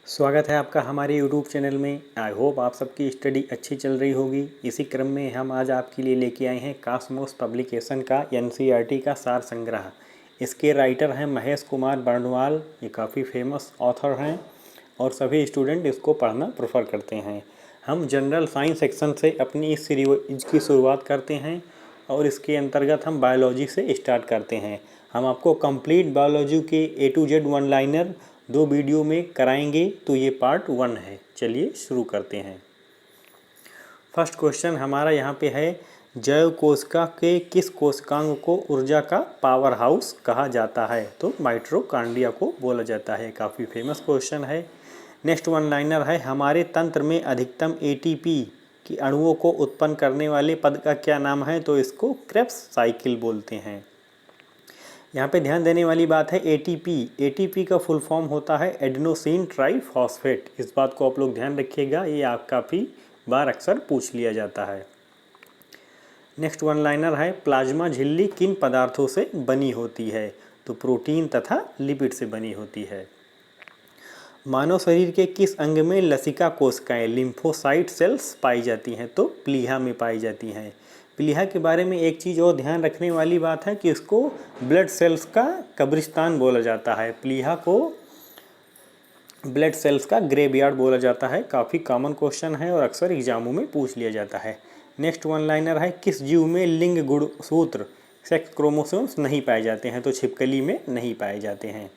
स्वागत है आपका हमारे यूट्यूब चैनल में। आई होप आप सबकी स्टडी अच्छी चल रही होगी। इसी क्रम में हम आज आपके लिए लेके आए हैं कॉस्मोस पब्लिकेशन का एनसीईआरटी का सार संग्रह। इसके राइटर हैं महेश कुमार बर्णवाल। ये काफ़ी फेमस ऑथर हैं और सभी स्टूडेंट इसको पढ़ना प्रेफर करते हैं। हम जनरल साइंस सेक्शन से अपनी इस सीरीज की शुरुआत करते हैं और इसके अंतर्गत हम बायोलॉजी से स्टार्ट करते हैं। हम आपको कंप्लीट बायोलॉजी के A to Z one liner 2 video में कराएंगे, तो ये पार्ट 1 है। चलिए शुरू करते हैं। फर्स्ट क्वेश्चन हमारा यहाँ पे है, जैव कोशिका के किस कोशिकांग को ऊर्जा का पावर हाउस कहा जाता है? तो माइटोकॉन्ड्रिया को बोला जाता है। काफ़ी फेमस क्वेश्चन है। नेक्स्ट वन लाइनर है, हमारे तंत्र में अधिकतम एटीपी की अणुओं को उत्पन्न करने वाले पद का क्या नाम है? तो इसको क्रेब्स साइकिल बोलते हैं। यहाँ पे ध्यान देने वाली बात है एटीपी का फुल फॉर्म होता है एडेनोसिन ट्राइफॉस्फेट। इस बात को आप लोग ध्यान रखिएगा, ये आप काफ़ी बार अक्सर पूछ लिया जाता है। नेक्स्ट वन लाइनर है, प्लाज्मा झिल्ली किन पदार्थों से बनी होती है? तो प्रोटीन तथा लिपिड से बनी होती है। मानव शरीर के किस अंग में लसिका कोशिकाएं लिम्फोसाइट सेल्स पाई जाती हैं? तो प्लीहा में पाई जाती हैं। प्लीहा के बारे में एक चीज़ और ध्यान रखने वाली बात है कि इसको ब्लड सेल्स का कब्रिस्तान बोला जाता है। प्लीहा को ब्लड सेल्स का ग्रेवयार्ड बोला जाता है। काफ़ी कॉमन क्वेश्चन है और अक्सर एग्जामों में पूछ लिया जाता है। नेक्स्ट वन लाइनर है, किस जीव में लिंग गुणसूत्र सेक्स क्रोमोसोम्स नहीं पाए जाते हैं? तो छिपकली में नहीं पाए जाते हैं।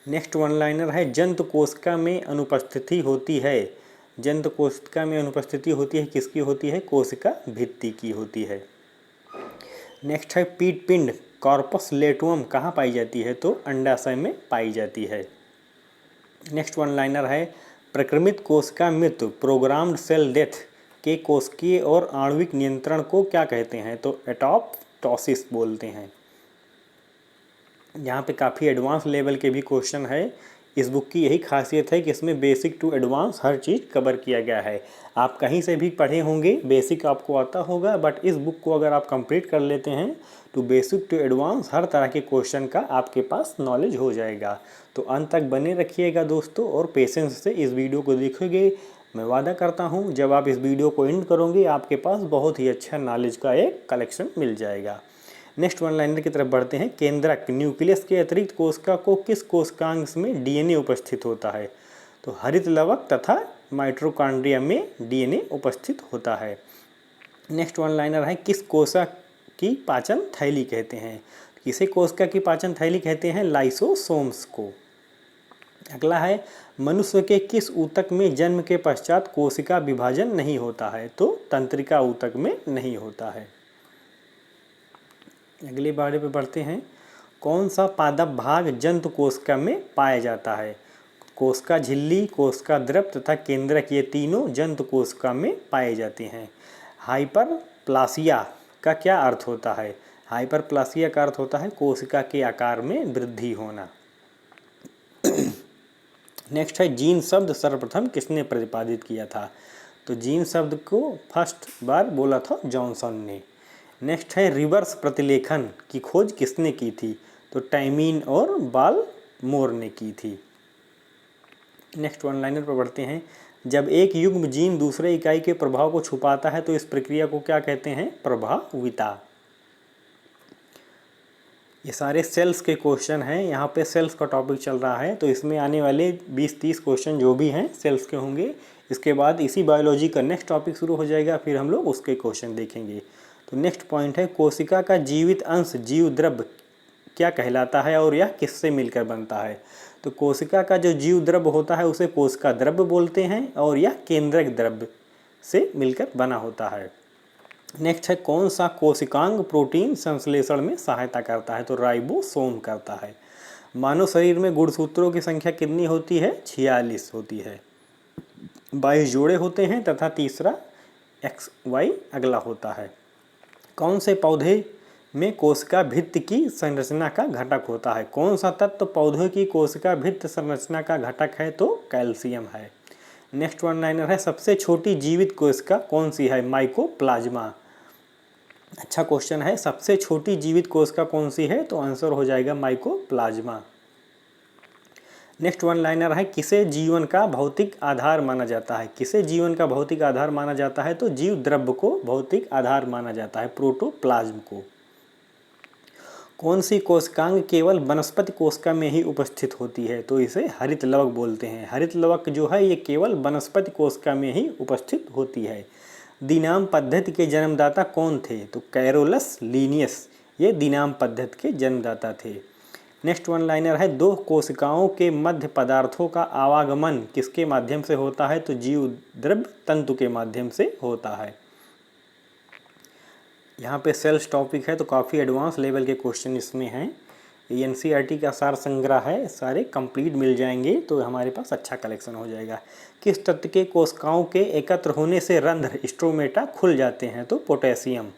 नेक्स्ट वन लाइनर है, जंतु कोशिका में अनुपस्थिति होती है। जंतु कोशिका में अनुपस्थिति होती है, किसकी होती है? कोशिका भित्ति की होती है। नेक्स्ट है, पीट पिंड कॉर्पस लेटुम कहाँ पाई जाती है? तो अंडाशय में पाई जाती है। नेक्स्ट वन लाइनर है, प्रक्रमित कोशिका मृत्यु प्रोग्राम्ड सेल डेथ के कोशिकीय और आणविक नियंत्रण को क्या कहते हैं? तो एटोप्टोसिस बोलते हैं। यहाँ पे काफ़ी एडवांस लेवल के भी क्वेश्चन है। इस बुक की यही खासियत है कि इसमें बेसिक टू एडवांस हर चीज़ कवर किया गया है। आप कहीं से भी पढ़े होंगे, बेसिक आपको आता होगा, बट इस बुक को अगर आप कंप्लीट कर लेते हैं तो बेसिक टू एडवांस हर तरह के क्वेश्चन का आपके पास नॉलेज हो जाएगा। तो अंत तक बने रखिएगा दोस्तों और पेशेंस से इस वीडियो को देखोगे। मैं वादा करता हूँ जब आप इस वीडियो को एंड करोगे आपके पास बहुत ही अच्छा नॉलेज का एक कलेक्शन मिल जाएगा। नेक्स्ट वन लाइनर की तरफ बढ़ते हैं। केंद्रक न्यूक्लियस के अतिरिक्त कोशिका को किस कोशिकांग में डीएनए उपस्थित होता है? तो हरित लवक तथा माइटोकॉन्ड्रिया में डीएनए उपस्थित होता है। नेक्स्ट वन लाइनर है, किस कोशिका की पाचन थैली कहते हैं? किसे कोशिका की पाचन थैली कहते हैं? लाइसोसोम्स को। अगला है, मनुष्य के किस ऊतक में जन्म के पश्चात कोशिका विभाजन नहीं होता है? तो तंत्रिका ऊतक में नहीं होता है। अगले बारे पे बढ़ते हैं। कौन सा पादप भाग जंतु कोशिका में पाया जाता है? कोशिका झिल्ली, कोशिका द्रव तथा केंद्रक, ये तीनों जंतु कोशिका में पाए जाते हैं। हाइपरप्लासिया का क्या अर्थ होता है? हाइपरप्लासिया का अर्थ होता है कोशिका के आकार में वृद्धि होना। नेक्स्ट है, जीन शब्द सर्वप्रथम किसने प्रतिपादित किया था? तो जीन शब्द को फर्स्ट बार बोला था जॉनसन ने। नेक्स्ट है, रिवर्स प्रतिलेखन की खोज किसने की थी? तो टाइमिन और बाल्मोर ने की थी। नेक्स्ट वन लाइनर पर बढ़ते हैं। जब एक युग्म जीन दूसरे इकाई के प्रभाव को छुपाता है तो इस प्रक्रिया को क्या कहते हैं? प्रभाविता। ये सारे सेल्स के क्वेश्चन हैं। यहाँ पे सेल्स का टॉपिक चल रहा है तो इसमें आने वाले 20-30 क्वेश्चन जो भी हैं सेल्स के होंगे। इसके बाद इसी बायोलॉजी का नेक्स्ट टॉपिक शुरू हो जाएगा, फिर हम लोग उसके क्वेश्चन देखेंगे। तो नेक्स्ट पॉइंट है, कोशिका का जीवित अंश जीव द्रव क्या कहलाता है और यह किससे मिलकर बनता है? तो कोशिका का जो जीव द्रव होता है उसे कोशिका द्रव बोलते हैं और यह केंद्रक द्रव से मिलकर बना होता है। नेक्स्ट है, कौन सा कोशिकांग प्रोटीन संश्लेषण में सहायता करता है? तो राइबोसोम करता है। मानव शरीर में गुणसूत्रों की संख्या कितनी होती है? 46 होती है। 22 जोड़े होते हैं तथा तीसरा XY अगला होता है। कौन से पौधे में कोशिका भित्ति की संरचना का घटक होता है? कौन सा तत्व पौधे की कोशिका भित्ति संरचना का घटक है? तो कैल्शियम है। नेक्स्ट वन लाइनर है, सबसे छोटी जीवित कोशिका कौन सी है? माइकोप्लाज्मा। अच्छा क्वेश्चन है, सबसे छोटी जीवित कोशिका कौन सी है? तो आंसर हो जाएगा माइकोप्लाज्मा। नेक्स्ट वन लाइनर है, किसे जीवन का भौतिक आधार माना जाता है? किसे जीवन का भौतिक आधार माना जाता है? तो जीव द्रव्य को भौतिक आधार माना जाता है, प्रोटोप्लाज्म को। कौन सी कोशिकांग केवल वनस्पति कोशिका में ही उपस्थित होती है? तो इसे हरित लवक बोलते हैं। हरित लवक जो है ये केवल वनस्पति कोशिका में ही उपस्थित होती है। दिनाम पद्धति के जन्मदाता कौन थे? तो कैरोलस लीनियस ये दिनाम पद्धति के जन्मदाता थे। नेक्स्ट वन लाइनर है, दो कोशिकाओं के मध्य पदार्थों का आवागमन किसके माध्यम से होता है? तो जीव द्रव्य तंतु के माध्यम से होता है। यहाँ पे सेल्स टॉपिक है तो काफ़ी एडवांस लेवल के क्वेश्चन इसमें हैं। ये एनसीईआरटी का सार संग्रह है, सारे कंप्लीट मिल जाएंगे तो हमारे पास अच्छा कलेक्शन हो जाएगा। किस तत्व के कोशिकाओं के एकत्र होने से रंध्र स्ट्रोमेटा खुल जाते हैं? तो पोटेशियम।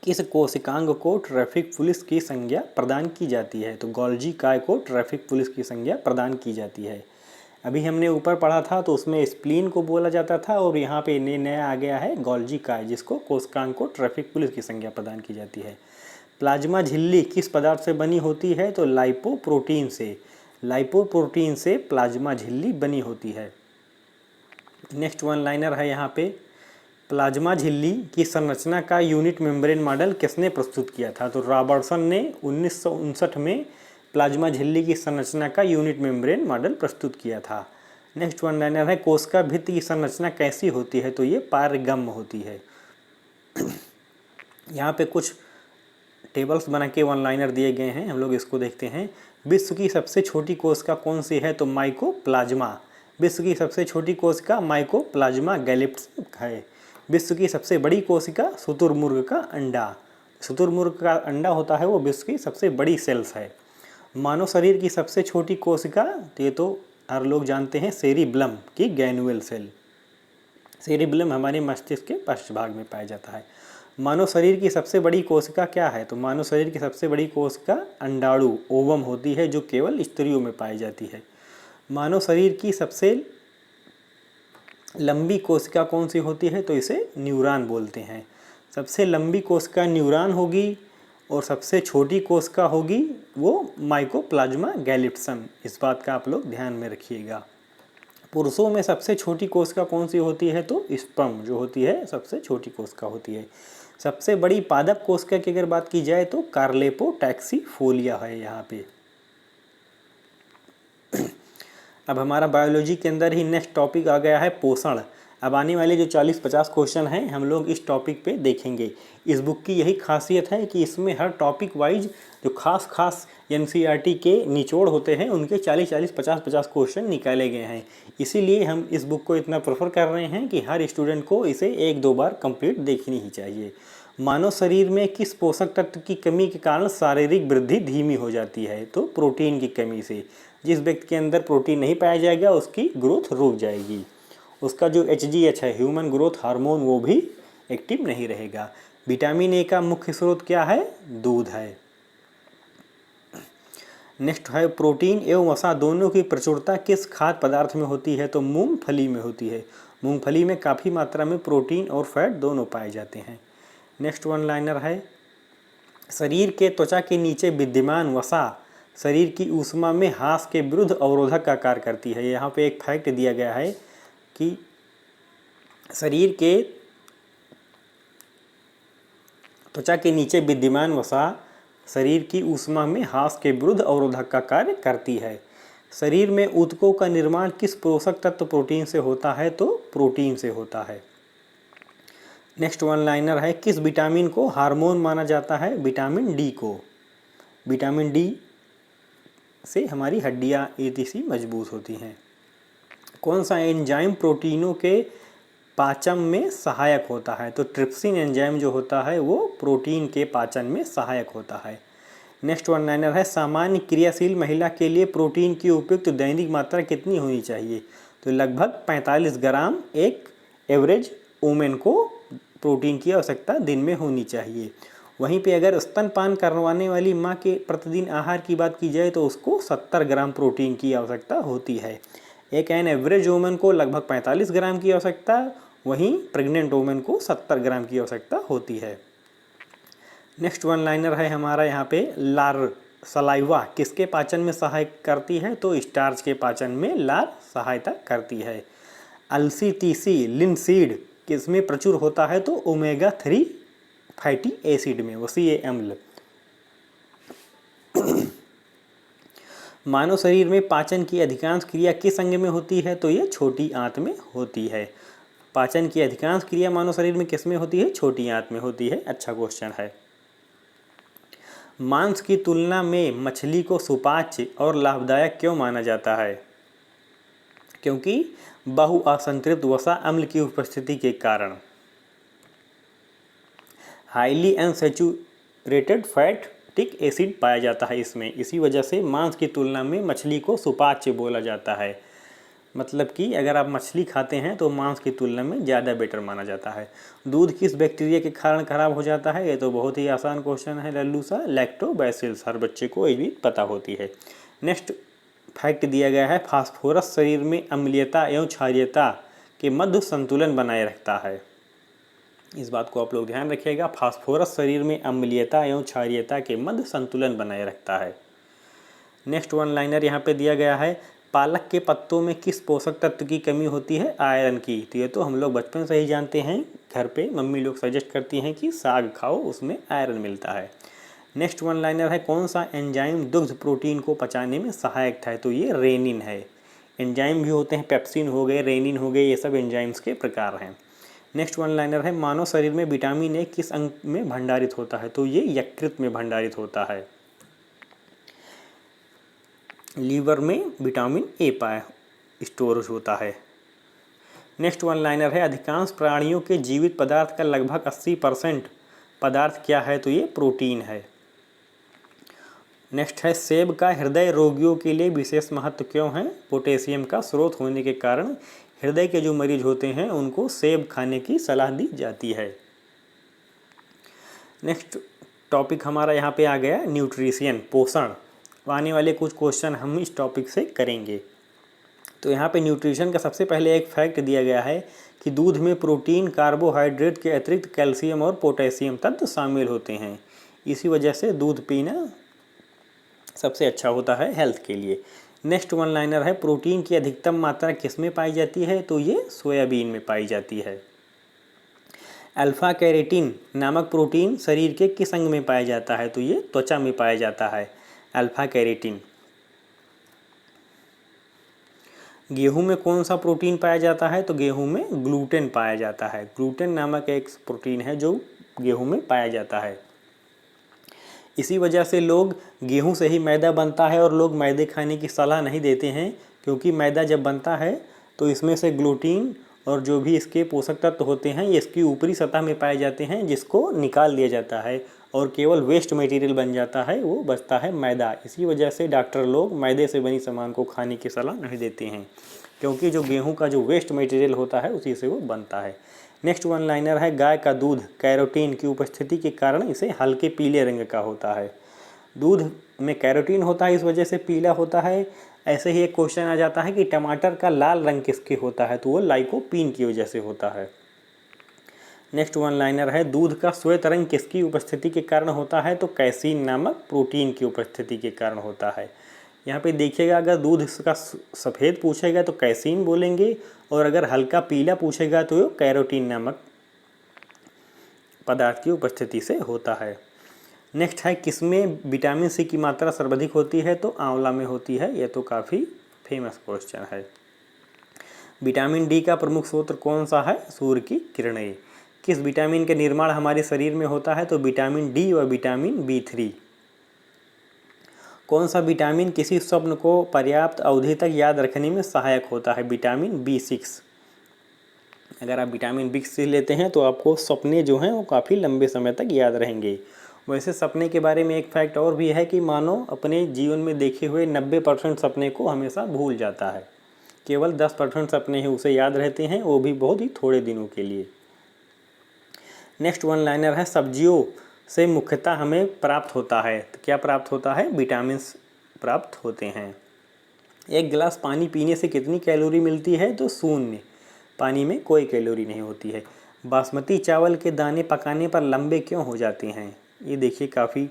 किस कोशिकांग को ट्रैफिक पुलिस की संज्ञा प्रदान की जाती है? तो गोल्जी काय को ट्रैफिक पुलिस की संज्ञा प्रदान की जाती है। अभी हमने ऊपर पढ़ा था तो उसमें स्प्लीन को बोला जाता था और यहाँ पे नया आ गया है गोल्जी काय, जिसको कोशिकांग को ट्रैफिक पुलिस की संज्ञा प्रदान की जाती है। प्लाज्मा झिल्ली किस पदार्थ से बनी होती है? तो लाइपोप्रोटीन से। लाइपोप्रोटीन से प्लाज्मा झिल्ली बनी होती है। नेक्स्ट वन लाइनर है यहाँ पे, प्लाज्मा झिल्ली की संरचना का यूनिट मेम्ब्रेन मॉडल किसने प्रस्तुत किया था? तो रॉबर्टसन ने 1959 में प्लाज्मा झिल्ली की संरचना का यूनिट मेम्ब्रेन मॉडल प्रस्तुत किया था। नेक्स्ट वन लाइनर है, कोशिका भित्ति की संरचना कैसी होती है? तो ये पारगम्य होती है। यहाँ पे कुछ टेबल्स बना के वन लाइनर दिए गए हैं, हम लोग इसको देखते हैं। विश्व की सबसे छोटी कोशिका कौन सी है? तो माइकोप्लाज्मा। विश्व की सबसे छोटी कोशिका माइकोप्लाज्मा गैलेप्स है। विश्व की सबसे बड़ी कोशिका शुतुरमुर्ग का अंडा। शुतुरमुर्ग का अंडा होता है वो विश्व की सबसे बड़ी सेल्स है। मानव शरीर की सबसे छोटी कोशिका, ये तो हर लोग जानते हैं, सेरिब्लम की गैनुअल सेल। सेरिब्लम हमारे मस्तिष्क के पश्च भाग में पाया जाता है। मानव शरीर की सबसे बड़ी कोशिका क्या है? तो मानव शरीर की सबसे बड़ी कोशिका अंडाणु ओवम होती है, जो केवल स्त्रियों में पाई जाती है। मानव शरीर की सबसे लंबी कोशिका कौन सी होती है? तो इसे न्यूरॉन बोलते हैं। सबसे लंबी कोशिका न्यूरॉन होगी और सबसे छोटी कोशिका होगी वो माइकोप्लाज्मा गैलेप्सम। इस बात का आप लोग ध्यान में रखिएगा। पुरुषों में सबसे छोटी कोशिका कौन सी होती है? तो स्पर्म जो होती है सबसे छोटी कोशिका होती है। सबसे बड़ी पादप कोशिका की अगर बात की जाए तो कार्लेपोटैक्सीफोलिया है यहाँ पे। अब हमारा बायोलॉजी के अंदर ही नेक्स्ट टॉपिक आ गया है पोषण। अब आने वाले जो 40-50 क्वेश्चन हैं हम लोग इस टॉपिक पे देखेंगे। इस बुक की यही खासियत है कि इसमें हर टॉपिक वाइज जो खास एनसीईआरटी के निचोड़ होते हैं उनके 40-40, 50-50 क्वेश्चन निकाले गए हैं। इसीलिए हम इस बुक को इतना प्रेफर कर रहे हैं कि हर स्टूडेंट को इसे 1-2 बार कंप्लीट देखनी ही चाहिए। मानव शरीर में किस पोषक तत्व की कमी के कारण शारीरिक वृद्धि धीमी हो जाती है? तो प्रोटीन की कमी से। जिस व्यक्ति के अंदर प्रोटीन नहीं पाया जाएगा उसकी ग्रोथ रुक जाएगी। उसका जो HGH है, ह्यूमन ग्रोथ हार्मोन, वो भी एक्टिव नहीं रहेगा। विटामिन ए का मुख्य स्रोत क्या है? दूध है। नेक्स्ट है, प्रोटीन एवं वसा दोनों की प्रचुरता किस खाद्य पदार्थ में होती है? तो मूंगफली में होती है। मूंगफली में काफ़ी मात्रा में प्रोटीन और फैट दोनों पाए जाते हैं। नेक्स्ट वन लाइनर है, शरीर के त्वचा के नीचे विद्यमान वसा शरीर की ऊष्मा में ह्रास के विरुद्ध अवरोधक का कार्य करती है। यहाँ पे एक फैक्ट दिया गया है कि शरीर के त्वचा के नीचे विद्यमान वसा शरीर की ऊष्मा में ह्रास के विरुद्ध अवरोधक का कार्य करती है। शरीर में ऊतकों का निर्माण किस पोषक तत्व प्रोटीन से होता है? तो प्रोटीन से होता है। नेक्स्ट वन लाइनर है, किस विटामिन को हार्मोन माना जाता है? विटामिन डी को। विटामिन डी से हमारी हड्डियाँ etc मजबूत होती हैं। कौन सा एंजाइम प्रोटीनों के पाचन में सहायक होता है? तो ट्रिप्सिन एंजाइम जो होता है वो प्रोटीन के पाचन में सहायक होता है। नेक्स्ट वन लाइनर है, सामान्य क्रियाशील महिला के लिए प्रोटीन की उपयुक्त दैनिक मात्रा कितनी होनी चाहिए? तो लगभग 45 ग्राम एक एवरेज वुमेन को प्रोटीन की आवश्यकता दिन में होनी चाहिए। वहीं पे अगर स्तनपान करवाने वाली माँ के प्रतिदिन आहार की बात की जाए तो उसको 70 ग्राम प्रोटीन की आवश्यकता होती है। एक एन एवरेज वुमेन को लगभग 45 ग्राम की आवश्यकता, वहीं प्रेग्नेंट वुमेन को 70 ग्राम की आवश्यकता होती है। नेक्स्ट वन लाइनर है हमारा यहाँ पे, सलाइवा किसके पाचन में सहायक करती है? तो स्टार्च के पाचन में लार सहायता करती है। अलसी, तीसी, लिनसीड किसमें प्रचुर होता है? तो ओमेगा 3 फैटी एसिड में, वसीय अम्ल। मानव शरीर में पाचन की अधिकांश क्रिया किस अंग में होती है? तो ये छोटी आंत में होती है। पाचन की अधिकांश क्रिया मानव शरीर में किस में होती है? छोटी आंत में होती है। अच्छा क्वेश्चन है। मांस की तुलना में मछली को सुपाच्य और लाभदायक क्यों माना जाता है? क्योंकि बहुअसंतृप्त वसा अम्ल की उपस्थिति के कारण। हाईली अनसैचुरेटेड फैटिक एसिड पाया जाता है इसमें, इसी वजह से मांस की तुलना में मछली को सुपाच्य बोला जाता है। मतलब कि अगर आप मछली खाते हैं तो मांस की तुलना में ज़्यादा बेटर माना जाता है। दूध किस बैक्टीरिया के कारण खराब हो जाता है? ये तो बहुत ही आसान क्वेश्चन है लल्लू सा, लैक्टोबैसिलस। हर बच्चे को ये भी पता होती है। नेक्स्ट फैक्ट दिया गया है, फास्फोरस शरीर में अम्लीयता एवं क्षारीयता के मध्य संतुलन बनाए रखता है। इस बात को आप लोग ध्यान रखिएगा, फास्फोरस शरीर में अम्लीयता एवं क्षारीयता के मध्य संतुलन बनाए रखता है। नेक्स्ट वन लाइनर यहाँ पे दिया गया है, पालक के पत्तों में किस पोषक तत्व की कमी होती है? आयरन की। तो ये तो हम लोग बचपन से ही जानते हैं, घर पे मम्मी लोग सजेस्ट करती हैं कि साग खाओ, उसमें आयरन मिलता है। नेक्स्ट वन लाइनर है, कौन सा एंजाइम दुग्ध प्रोटीन को पचाने में सहायक था? तो ये रेनिन है। एंजाइम भी होते हैं, पेप्सिन हो गए, रेनिन हो गए, ये सब एंजाइम्स के प्रकार हैं। नेक्स्ट वन लाइनर है, मानव शरीर में विटामिन ए किस अंग में भंडारित होता है? तो ये यकृत में भंडारित होता है। लीवर में विटामिन ए पाया स्टोरेज होता है। नेक्स्ट वन लाइनर है, अधिकांश प्राणियों के जीवित पदार्थ का लगभग 80% पदार्थ क्या है? तो ये प्रोटीन है। नेक्स्ट है, सेब का हृदय रोगियों के लिए विशेष महत्व क्यों है? पोटेशियम का स्रोत होने के कारण हृदय के जो मरीज होते हैं उनको सेब खाने की सलाह दी जाती है। नेक्स्ट टॉपिक हमारा यहाँ पे आ गया न्यूट्रिशन, पोषण। आने वाले कुछ क्वेश्चन हम इस टॉपिक से करेंगे। तो यहाँ पे न्यूट्रिशन का सबसे पहले एक फैक्ट दिया गया है कि दूध में प्रोटीन, कार्बोहाइड्रेट के अतिरिक्त कैल्शियम और पोटेशियम तत्व शामिल होते हैं। इसी वजह से दूध पीना सबसे अच्छा होता है हेल्थ के लिए। नेक्स्ट वन लाइनर है, प्रोटीन की अधिकतम मात्रा किस में पाई जाती है? तो ये सोयाबीन में पाई जाती है। अल्फा कैरेटिन नामक प्रोटीन शरीर के किस अंग में पाया जाता है? तो ये त्वचा में पाया जाता है अल्फा कैरेटिन। गेहूं में कौन सा प्रोटीन पाया जाता है? तो गेहूं में ग्लूटेन पाया जाता है। ग्लूटेन नामक एक प्रोटीन है जो गेहूं में पाया जाता है। इसी वजह से लोग गेहूं से ही मैदा बनता है और लोग मैदे खाने की सलाह नहीं देते हैं, क्योंकि मैदा जब बनता है तो इसमें से ग्लूटीन और जो भी इसके पोषक तत्व होते हैं ये इसकी ऊपरी सतह में पाए जाते हैं, जिसको निकाल दिया जाता है और केवल वेस्ट मटेरियल बन जाता है, वो बचता है मैदा। इसी वजह से डॉक्टर लोग मैदे से बनी सामान को खाने की सलाह नहीं देते हैं, क्योंकि जो गेहूं का जो वेस्ट मटेरियल होता है उसी से वो बनता है। नेक्स्ट वन लाइनर है, गाय का दूध कैरोटीन की उपस्थिति के कारण इसे हल्के पीले रंग का होता है। दूध में कैरोटीन होता है, इस वजह से पीला होता है। ऐसे ही एक क्वेश्चन आ जाता है कि टमाटर का लाल रंग किसके होता है? तो वो लाइकोपीन की वजह से होता है। नेक्स्ट वन लाइनर है, दूध का श्वेत रंग किसकी उपस्थिति के कारण होता है? तो कैसीन नामक प्रोटीन की उपस्थिति के कारण होता है। यहाँ पे देखिएगा, अगर दूध का सफ़ेद पूछेगा तो कैसीन बोलेंगे, और अगर हल्का पीला पूछेगा तो कैरोटीन नामक पदार्थ की उपस्थिति से होता है। नेक्स्ट है, किसमें विटामिन सी की मात्रा सर्वाधिक होती है? तो आंवला में होती है। यह तो काफ़ी फेमस क्वेश्चन है। विटामिन डी का प्रमुख स्रोत कौन सा है? सूर्य की किरणें। किस विटामिन के निर्माण हमारे शरीर में होता है? तो विटामिन डी और विटामिन B3। कौन सा विटामिन किसी स्वप्न को पर्याप्त अवधि तक याद रखने में सहायक होता है? Vitamin B6। अगर आप विटामिन B6 लेते हैं तो आपको सपने जो हैं वो काफ़ी लंबे समय तक याद रहेंगे। वैसे सपने के बारे में एक फैक्ट और भी है कि मानव अपने जीवन में देखे हुए 90% सपने को हमेशा भूल जाता है। केवल 10% सपने ही उसे याद रहते हैं, वो भी बहुत ही थोड़े दिनों के लिए। नेक्स्ट वन लाइनर है, सब्जियों से मुख्यतः हमें प्राप्त होता है। तो क्या प्राप्त होता है? विटामिन प्राप्त होते हैं। एक गिलास पानी पीने से कितनी कैलोरी मिलती है? तो 0। पानी में कोई कैलोरी नहीं होती है। बासमती चावल के दाने पकाने पर लंबे क्यों हो जाते हैं? ये देखिए काफ़ी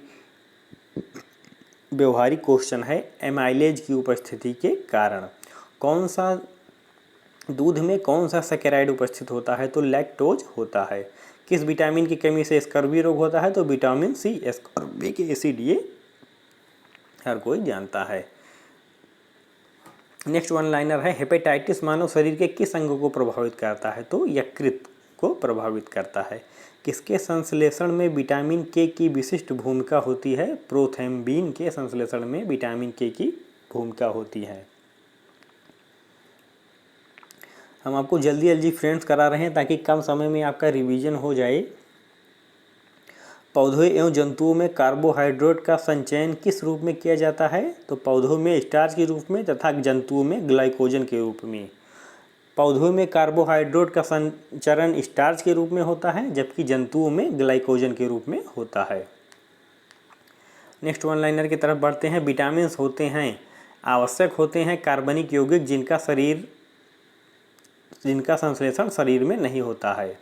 व्यवहारिक क्वेश्चन है एमाइलेज की उपस्थिति के कारण। कौन सा दूध में कौन सा सैकेराइड उपस्थित होता है? तो लैक्टोज होता है। किस विटामिन की कमी से स्कर्वी रोग होता है? तो विटामिन सी, स्कॉर्बिक एसिड, ये हर कोई जानता है। नेक्स्ट वन लाइनर है हेपेटाइटिस मानव शरीर के किस अंग को प्रभावित करता है? तो यकृत को प्रभावित करता है। किसके संश्लेषण में विटामिन के की विशिष्ट भूमिका होती है? प्रोथैम्बीन के संश्लेषण में विटामिन के की भूमिका होती है। हम आपको जल्दी जल्दी फ्रेंड्स करा रहे हैं ताकि कम समय में आपका रिवीजन हो जाए। पौधों एवं जंतुओं में कार्बोहाइड्रेट का संचयन किस रूप में किया जाता है? तो पौधों में स्टार्च के रूप में तथा जंतुओं में ग्लाइकोजन के रूप में। पौधों में कार्बोहाइड्रेट का संचरण स्टार्च के रूप में होता है, जबकि जंतुओं में ग्लाइकोजन के रूप में होता है। नेक्स्ट वन लाइनर की तरफ बढ़ते हैं। विटामिन होते हैं, आवश्यक होते हैं कार्बनिक यौगिक जिनका संश्लेषण शरीर में नहीं होता है।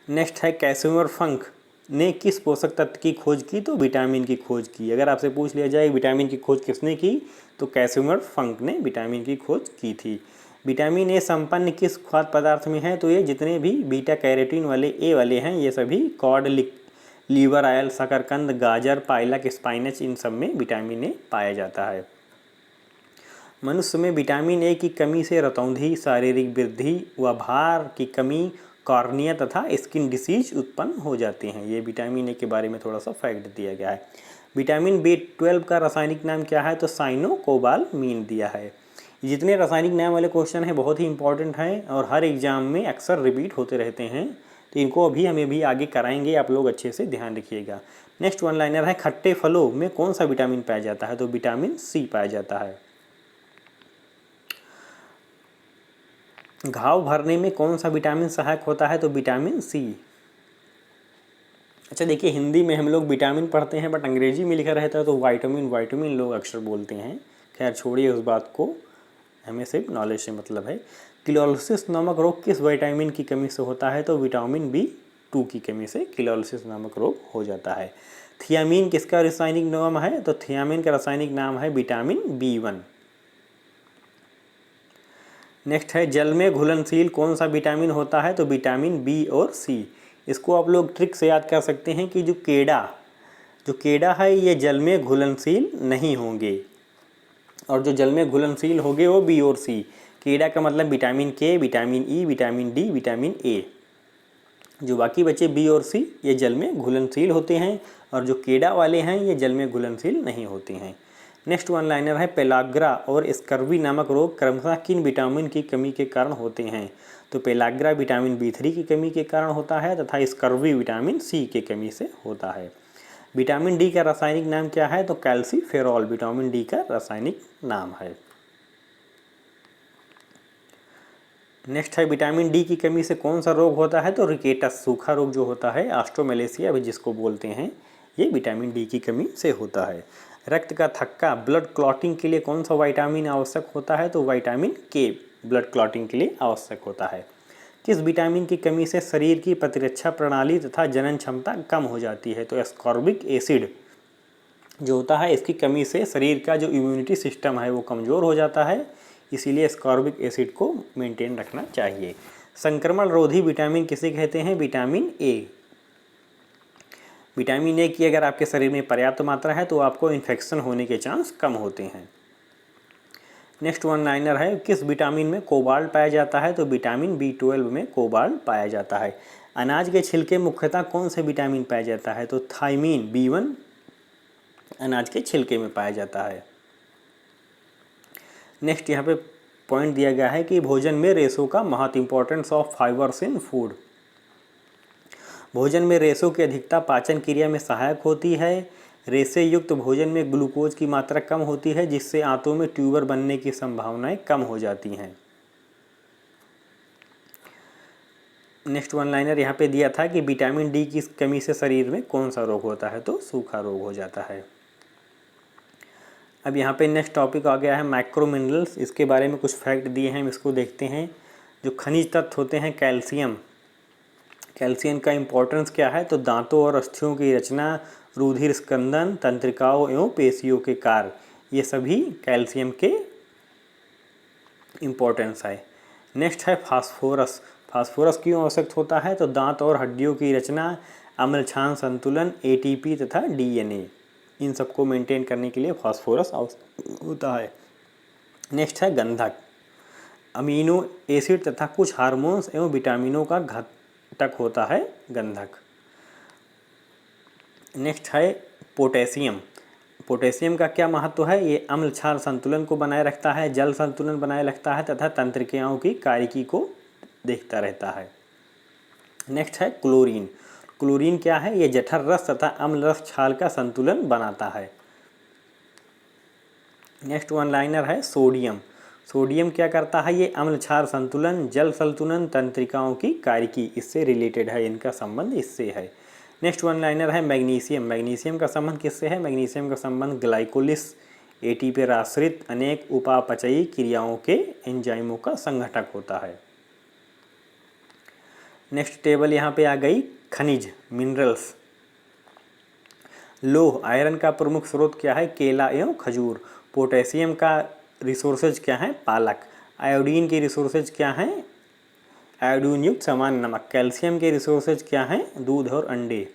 नेक्स्ट है कैसिमिर फंक ने किस पोषक तत्व की खोज की? तो विटामिन की खोज की। अगर आपसे पूछ लिया जाए विटामिन की खोज किसने की, तो कैसिमिर फंक ने विटामिन की खोज की थी। विटामिन ए संपन्न किस खाद्य पदार्थ में है? तो ये जितने भी बीटा कैरोटीन वाले ए वाले हैं ये सभी कॉड, लीवर ऑयल, शकरकंद, गाजर, पाइलक, स्पाइनच, इन सब में विटामिन ए पाया जाता है। मनुष्य में विटामिन ए की कमी से रतौंधी, शारीरिक वृद्धि व भार की कमी, कॉर्निया तथा स्किन डिसीज उत्पन्न हो जाते हैं। ये विटामिन ए के बारे में थोड़ा सा फैक्ट दिया गया है। विटामिन B12 का रासायनिक नाम क्या है? तो साइनोकोबालामीन दिया है। जितने रासायनिक नाम वाले क्वेश्चन हैं बहुत ही इंपॉर्टेंट हैं और हर एग्जाम में अक्सर रिपीट होते रहते हैं, तो इनको अभी हमें भी आगे कराएंगे, आप लोग अच्छे से ध्यान रखिएगा। नेक्स्ट वन लाइनर है खट्टे फलों में कौन सा विटामिन पाया जाता है? तो विटामिन सी पाया जाता है। घाव भरने में कौन सा विटामिन सहायक होता है? तो विटामिन सी। अच्छा देखिए, हिंदी में हम लोग विटामिन पढ़ते हैं बट अंग्रेजी में लिखा रहता है तो वाइटामिन लोग अक्सर बोलते हैं। खैर छोड़िए उस बात को, हमें सिर्फ नॉलेज से मतलब है। क्लोरोसिस नामक रोग किस विटामिन की कमी से होता है? तो विटामिन B2 की कमी से क्लोरोसिस नामक रोग हो जाता है। थियामीन किसका रासायनिक नाम है? तो थियामीन का रासायनिक नाम है विटामिन B1। नेक्स्ट है जल में घुलनशील कौन सा विटामिन होता है? तो विटामिन B और C। इसको आप लोग ट्रिक से याद कर सकते हैं कि जो केड़ा है ये जल में घुलनशील नहीं होंगे और जो जल में घुलनशील होंगे वो B और C। केड़ा का मतलब vitamin K, vitamin E, vitamin D, vitamin A। जो बाकी बचे B और C ये जल में घुलनशील होते हैं और जो केड़ा वाले हैं ये जल में घुलनशील नहीं होते हैं। नेक्स्ट वन लाइनर है पेलाग्रा और स्कर्वी नामक रोग क्रमशः किन विटामिन की कमी के कारण होते हैं? तो पेलाग्रा विटामिन B3 की कमी के कारण होता है तथा स्कर्वी विटामिन C की कमी से होता है। विटामिन D का रासायनिक नाम क्या है? तो कैल्सीफेरॉल विटामिन D का रासायनिक नाम है। नेक्स्ट है विटामिन D की कमी से कौन सा रोग होता है? तो रिकेटस, सूखा रोग जो होता है, ऑस्ट्रोमलेशिया भी जिसको बोलते हैं, ये विटामिन D की कमी से होता है। रक्त का थक्का, ब्लड क्लॉटिंग के लिए कौन सा विटामिन आवश्यक होता है? तो विटामिन K ब्लड क्लॉटिंग के लिए आवश्यक होता है। किस विटामिन की कमी से शरीर की प्रतिरक्षा प्रणाली तथा जनन क्षमता कम हो जाती है? तो एस्कॉर्बिक एसिड जो होता है इसकी कमी से शरीर का जो इम्यूनिटी सिस्टम है वो कमज़ोर हो जाता है, इसीलिए एस्कॉर्बिक एसिड को मेंटेन रखना चाहिए। संक्रमण रोधी विटामिन किसे कहते हैं? Vitamin A। विटामिन A की अगर आपके शरीर में पर्याप्त मात्रा है तो आपको इन्फेक्शन होने के चांस कम होते हैं। नेक्स्ट वन लाइनर है किस विटामिन में कोबाल्ट पाया जाता है? तो विटामिन B12 में कोबाल्ट पाया जाता है। अनाज के छिलके मुख्यतः कौन से विटामिन पाया जाता है? तो थायमीन B1 अनाज के छिलके में पाया जाता है। नेक्स्ट यहाँ पे पॉइंट दिया गया है कि भोजन में रेशों का महत्व, importance of fibres in food. भोजन में रेशों की अधिकता पाचन क्रिया में सहायक होती है। रेशे युक्त भोजन में ग्लूकोज की मात्रा कम होती है जिससे आंतों में ट्यूबर बनने की संभावनाएं कम हो जाती हैं। नेक्स्ट वन लाइनर यहाँ पे दिया था कि विटामिन D की कमी से शरीर में कौन सा रोग होता है? तो सूखा रोग हो जाता है। अब यहाँ पे नेक्स्ट टॉपिक आ गया है माइक्रो मिनरल्स। इसके बारे में कुछ फैक्ट दिए हैं, हम इसको देखते हैं। जो खनिज तत्व होते हैं कैल्शियम, कैल्शियम का इम्पोर्टेंस क्या है, तो दांतों और अस्थियों की रचना, रुधिर स्कंदन, तंत्रिकाओं एवं पेशियों के कार्य, ये सभी कैल्शियम के इम्पोर्टेंस है। नेक्स्ट है फास्फोरस। फास्फोरस क्यों आवश्यक होता है, तो दांत और हड्डियों की रचना, अम्ल क्षार संतुलन, एटीपी तथा डीएनए, इन सबको मेंटेन करने के लिए फास्फोरस आवश्यक होता है। नेक्स्ट है गंधक। अमीनो एसिड तथा कुछ हार्मोन्स एवं विटामिनों का घटक होता है गंधक। नेक्स्ट है पोटेशियम। पोटेशियम का क्या महत्व है, ये अम्ल क्षार संतुलन को बनाए रखता है, जल संतुलन बनाए रखता है तथा तंत्रिकाओं की कार्यकी को देखता रहता है। नेक्स्ट है क्लोरीन। क्लोरीन क्या है, ये जठर रस तथा अम्ल रस क्षार का संतुलन बनाता है। नेक्स्ट वन लाइनर है सोडियम। सोडियम क्या करता है, ये अम्ल क्षार संतुलन, जल संतुलन, तंत्रिकाओं की कार्यकी, इससे रिलेटेड है, इनका संबंध इससे है। नेक्स्ट वन लाइनर है मैग्नीशियम। मैग्नीशियम का संबंध किससे है, मैग्नीशियम का संबंध ग्लाइकोलिस, एटीपी पर आश्रित अनेक उपापचयी क्रियाओं के एंजाइमों का संघटक होता है। नेक्स्ट टेबल यहाँ पे आ गई, खनिज मिनरल्स। लोह आयरन का प्रमुख स्रोत क्या है, केला एवं खजूर। पोटेशियम का रिसोर्सेज क्या है, पालक। आयोडीन के रिसोर्सेज क्या हैं, आयोडीन युक्त समान नमक। कैल्शियम के रिसोर्सेज क्या हैं, दूध और अंडे।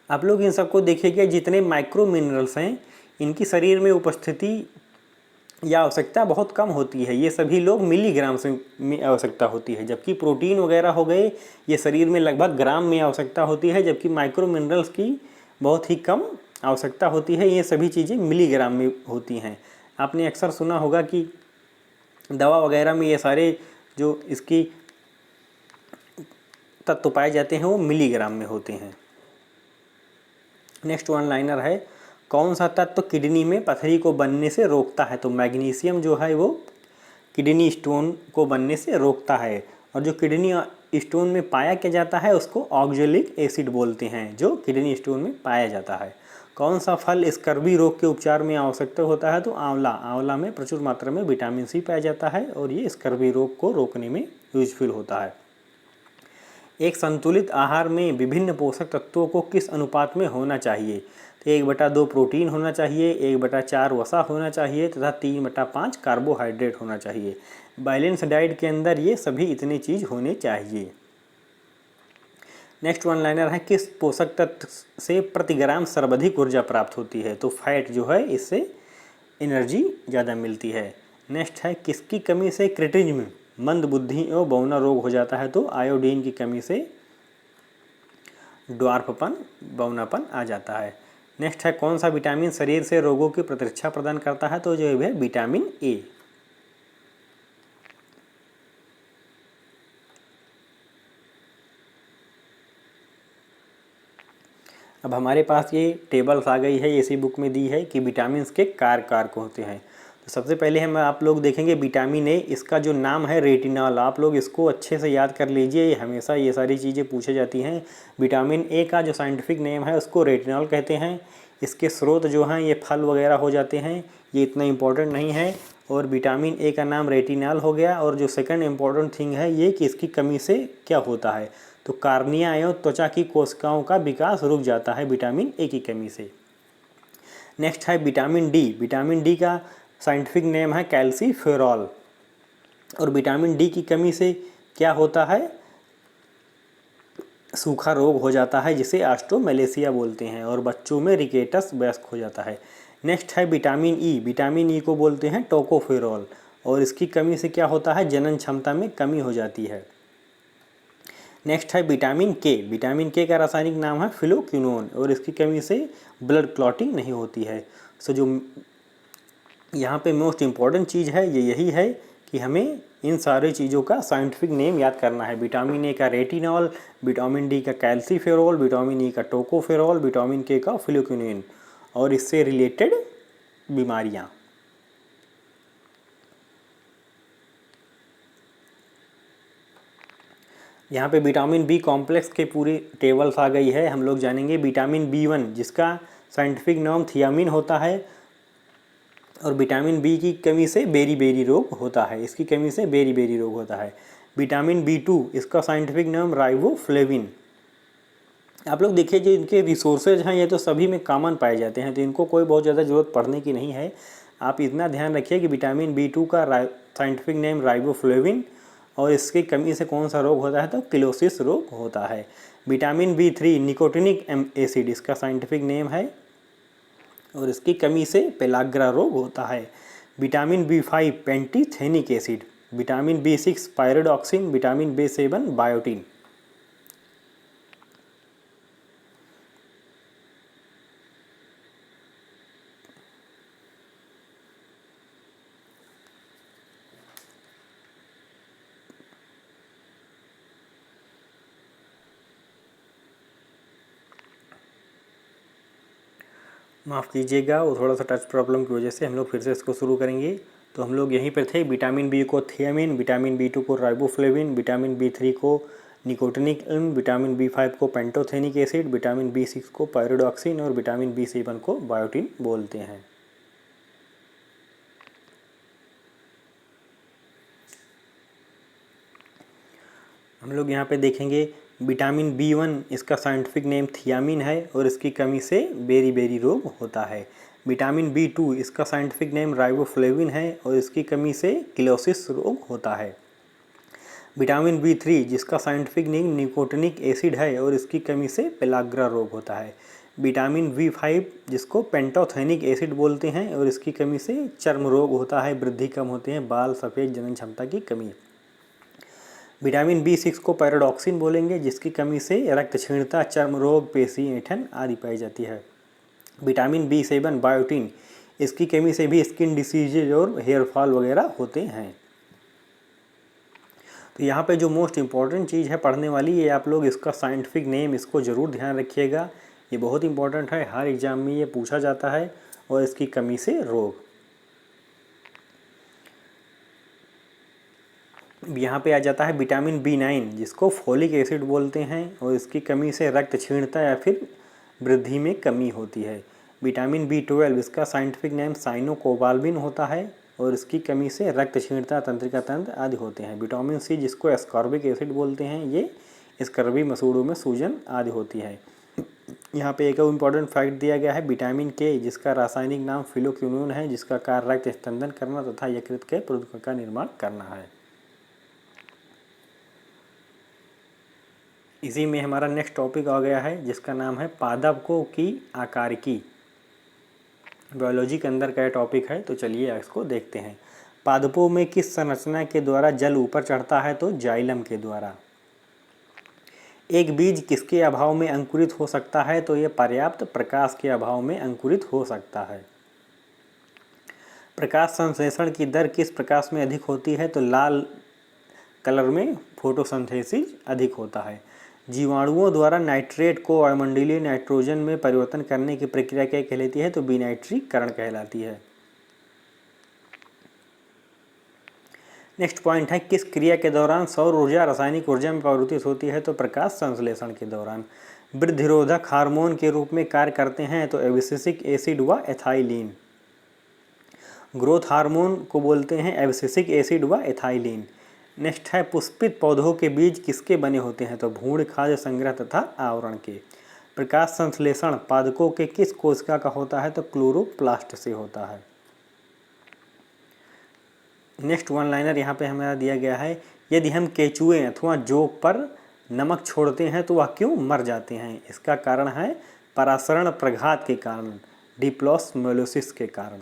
आप लोग इन सबको देखिएगा, जितने माइक्रो मिनरल्स हैं इनकी शरीर में उपस्थिति या आवश्यकता बहुत कम होती है, ये सभी लोग मिलीग्राम से में आवश्यकता होती है, जबकि प्रोटीन वगैरह हो गए ये शरीर में लगभग ग्राम में आवश्यकता होती है, जबकि माइक्रो मिनरल्स की बहुत ही कम आवश्यकता होती है, ये सभी चीज़ें मिलीग्राम में होती हैं। आपने अक्सर सुना होगा कि दवा वगैरह में ये सारे जो इसकी तत्व पाए जाते हैं वो मिलीग्राम में होते हैं। नेक्स्ट वन लाइनर है, कौन सा तत्व किडनी में पथरी को बनने से रोकता है, तो मैग्नीशियम जो है वो किडनी स्टोन को बनने से रोकता है, और जो किडनी स्टोन में पाया क्या जाता है उसको ऑक्जेलिक एसिड बोलते हैं, जो किडनी स्टोन में पाया जाता है। कौन सा फल स्कर्वी रोग के उपचार में आवश्यक होता है, तो आंवला। आंवला में प्रचुर मात्रा में विटामिन सी पाया जाता है और ये स्कर्वी रोग को रोकने में यूजफुल होता है। एक संतुलित आहार में विभिन्न पोषक तत्वों को किस अनुपात में होना चाहिए, तो 1/2 प्रोटीन होना चाहिए, 1/4 वसा होना चाहिए तथा 3/5 कार्बोहाइड्रेट होना चाहिए। बैलेंस डाइट के अंदर ये सभी इतने चीज़ होने चाहिए। नेक्स्ट वन लाइनर है, किस पोषक तत्व से प्रति ग्राम सर्वाधिक ऊर्जा प्राप्त होती है, तो फैट जो है इससे एनर्जी ज़्यादा मिलती है। नेक्स्ट है, किसकी कमी से क्रिटिज्म मंद बुद्धि एवं बौना रोग हो जाता है, तो आयोडीन की कमी से ड्वार्फपन बौनापन आ जाता है। नेक्स्ट है, कौन सा विटामिन शरीर से रोगों की प्रतिरक्षा प्रदान करता है, तो जो है विटामिन ए। अब हमारे पास ये टेबल्स आ गई है, इसी बुक में दी है कि विटामिन के कारक होते हैं। तो सबसे पहले हम आप लोग देखेंगे विटामिन ए, इसका जो नाम है रेटिनॉल, आप लोग इसको अच्छे से याद कर लीजिए, ये हमेशा ये सारी चीज़ें पूछे जाती हैं। विटामिन ए का जो साइंटिफिक नेम है उसको रेटिनॉल कहते हैं। इसके स्रोत जो हैं ये फल वगैरह हो जाते हैं, ये इतना इम्पोर्टेंट नहीं है। और विटामिन ए का नाम रेटिनॉल हो गया। और जो सेकंड इम्पोर्टेंट थिंग है ये कि इसकी कमी से क्या होता है, तो कार्निया एवं त्वचा की कोशिकाओं का विकास रुक जाता है विटामिन ए की कमी से। नेक्स्ट है विटामिन डी। विटामिन डी का साइंटिफिक नेम है कैल्सीफेरॉल। और विटामिन डी की कमी से क्या होता है, सूखा रोग हो जाता है जिसे ऑस्टियोमैलेसिया बोलते हैं, और बच्चों में रिकेटस वयस्क हो जाता है। नेक्स्ट है विटामिन ई। विटामिन ई को बोलते हैं टोकोफेरॉल, और इसकी कमी से क्या होता है, जनन क्षमता में कमी हो जाती है। नेक्स्ट है विटामिन के। विटामिन के का रासायनिक नाम है फिलोक्विनोन, और इसकी कमी से ब्लड क्लॉटिंग नहीं होती है। सो जो यहाँ पे मोस्ट इम्पॉर्टेंट चीज़ है ये यही है कि हमें इन सारी चीज़ों का साइंटिफिक नेम याद करना है। विटामिन ए का रेटिनॉल, विटामिन डी का कैल्सीफेरॉल, विटामिन ई का टोकोफेरॉल, विटामिन के का फिलोक्विनोन, और इससे रिलेटेड बीमारियाँ। यहाँ पे विटामिन बी कॉम्प्लेक्स के पूरी टेबल्स आ गई है। हम लोग जानेंगे विटामिन बी1 जिसका साइंटिफिक नाम थियामिन होता है, और विटामिन बी की कमी से बेरी बेरी रोग होता है, इसकी कमी से बेरी बेरी रोग होता है। विटामिन B2 इसका साइंटिफिक नाम राइबोफ्लेविन। आप लोग देखिए जो इनके रिसोर्सेज हैं ये तो सभी में कॉमन पाए जाते हैं, तो इनको कोई बहुत ज़्यादा ज़रूरत पड़ने की नहीं है। आप इतना ध्यान रखिए कि विटामिन B2 का साइंटिफिक नेम राइबोफ्लेविन, और इसकी कमी से कौन सा रोग होता है तो किलोसिस रोग होता है। विटामिन B3 निकोटिनिक एसिड इसका साइंटिफिक नेम है, और इसकी कमी से पेलाग्रा रोग होता है। Vitamin B5 pantothenic acid, vitamin B6 pyridoxine, vitamin B7 biotin. माफ़ कीजिएगा, वो थोड़ा सा टच प्रॉब्लम की वजह से हम लोग फिर से इसको शुरू करेंगे। तो हम लोग यहीं पर थे, विटामिन B को थियामिन, विटामिन B2 को राइबोफ्लेविन, विटामिन B3 को निकोटिनिक इल्म, विटामिन B5 को पेंटोथेनिक एसिड, विटामिन B6 को पायरोडॉक्सिन और विटामिन B7 को बायोटिन बोलते हैं। हम लोग यहाँ पे देखेंगे विटामिन B1 इसका साइंटिफिक नेम थियामिन है, और इसकी कमी से बेरी रोग होता है। विटामिन B2 इसका साइंटिफिक नेम राइबोफ्लेविन है, और इसकी कमी से किलोसिस रोग होता है। विटामिन B3 जिसका साइंटिफिक नेम निकोटिनिक एसिड है, और इसकी कमी से पेलाग्रा रोग होता है। विटामिन B5 जिसको पेंटोथेनिक एसिड बोलते हैं, और इसकी कमी से चर्म रोग होता है, वृद्धि कम होते हैं, बाल सफ़ेद, जनन क्षमता की कमी। विटामिन B6 को पैराडॉक्सिन बोलेंगे, जिसकी कमी से रक्तक्षीणता, चर्म रोग, पेशी ऐंठन आदि पाई जाती है। विटामिन B7 बायोटिन, इसकी कमी से भी स्किन डिसीजेज और हेयर फॉल वगैरह होते हैं। तो यहाँ पे जो मोस्ट इम्पॉर्टेंट चीज़ है पढ़ने वाली, ये आप लोग इसका साइंटिफिक नेम इसको ज़रूर ध्यान रखिएगा, ये बहुत इंपॉर्टेंट है, हर एग्ज़ाम में ये पूछा जाता है। और इसकी कमी से रोग, यहाँ पे आ जाता है विटामिन B9 जिसको फोलिक एसिड बोलते हैं, और इसकी कमी से रक्त क्षीणता या फिर वृद्धि में कमी होती है। विटामिन B12 इसका साइंटिफिक नेम साइनोकोबाल्बिन होता है, और इसकी कमी से रक्त क्षीणता, तंत्रिका तंत्र आदि होते हैं। विटामिन C जिसको एस्कॉर्बिक एसिड बोलते हैं, ये स्कर्वी, मसूड़ों में सूजन आदि होती है। यहाँ पे एक और इम्पॉर्टेंट फैक्ट दिया गया है, विटामिन K जिसका रासायनिक नाम फिलोक्विनोन है, जिसका कार्य रक्त स्तंदन करना तथा यकृत के प्रदूषण का निर्माण करना है। इसी में हमारा नेक्स्ट टॉपिक आ गया है, जिसका नाम है पादपों की आकारिकी। बायोलॉजी के अंदर का टॉपिक है, तो चलिए इसको देखते हैं। पादपों में किस संरचना के द्वारा जल ऊपर चढ़ता है तो जाइलम के द्वारा। एक बीज किसके अभाव में अंकुरित हो सकता है तो ये पर्याप्त प्रकाश के अभाव में अंकुरित हो सकता है। प्रकाश संश्लेषण की दर किस प्रकाश में अधिक होती है तो लाल कलर में फोटोसिंथेसिस अधिक होता है। जीवाणुओं द्वारा नाइट्रेट को वायुमंडलीय नाइट्रोजन में परिवर्तन करने की प्रक्रिया क्या कहलाती है तो विनाइट्रीकरण कहलाती है। नेक्स्ट पॉइंट है, किस क्रिया के दौरान सौर ऊर्जा रासायनिक ऊर्जा में परिवर्तित होती है तो प्रकाश संश्लेषण के दौरान। वृद्धिरोधक हार्मोन के रूप में कार्य करते हैं तो एब्सिसिक एसिड व एथाइलिन। ग्रोथ हार्मोन को बोलते हैं एब्सिसिक एसिड व एथाइलिन। नेक्स्ट है, पुष्पित पौधों के बीज किसके बने होते हैं तो भ्रूण, खाद्य संग्रह तथा आवरण के। प्रकाश संश्लेषण पादपों के किस कोशिका का होता है तो क्लोरोप्लास्ट से होता है। नेक्स्ट वन लाइनर यहाँ पे हमारा दिया गया है, यदि हम केचुए अथवा जोक पर नमक छोड़ते हैं तो वह क्यों मर जाते हैं। इसका कारण है परासरण प्रघात के कारण, डिप्लोस्मोसिस के कारण।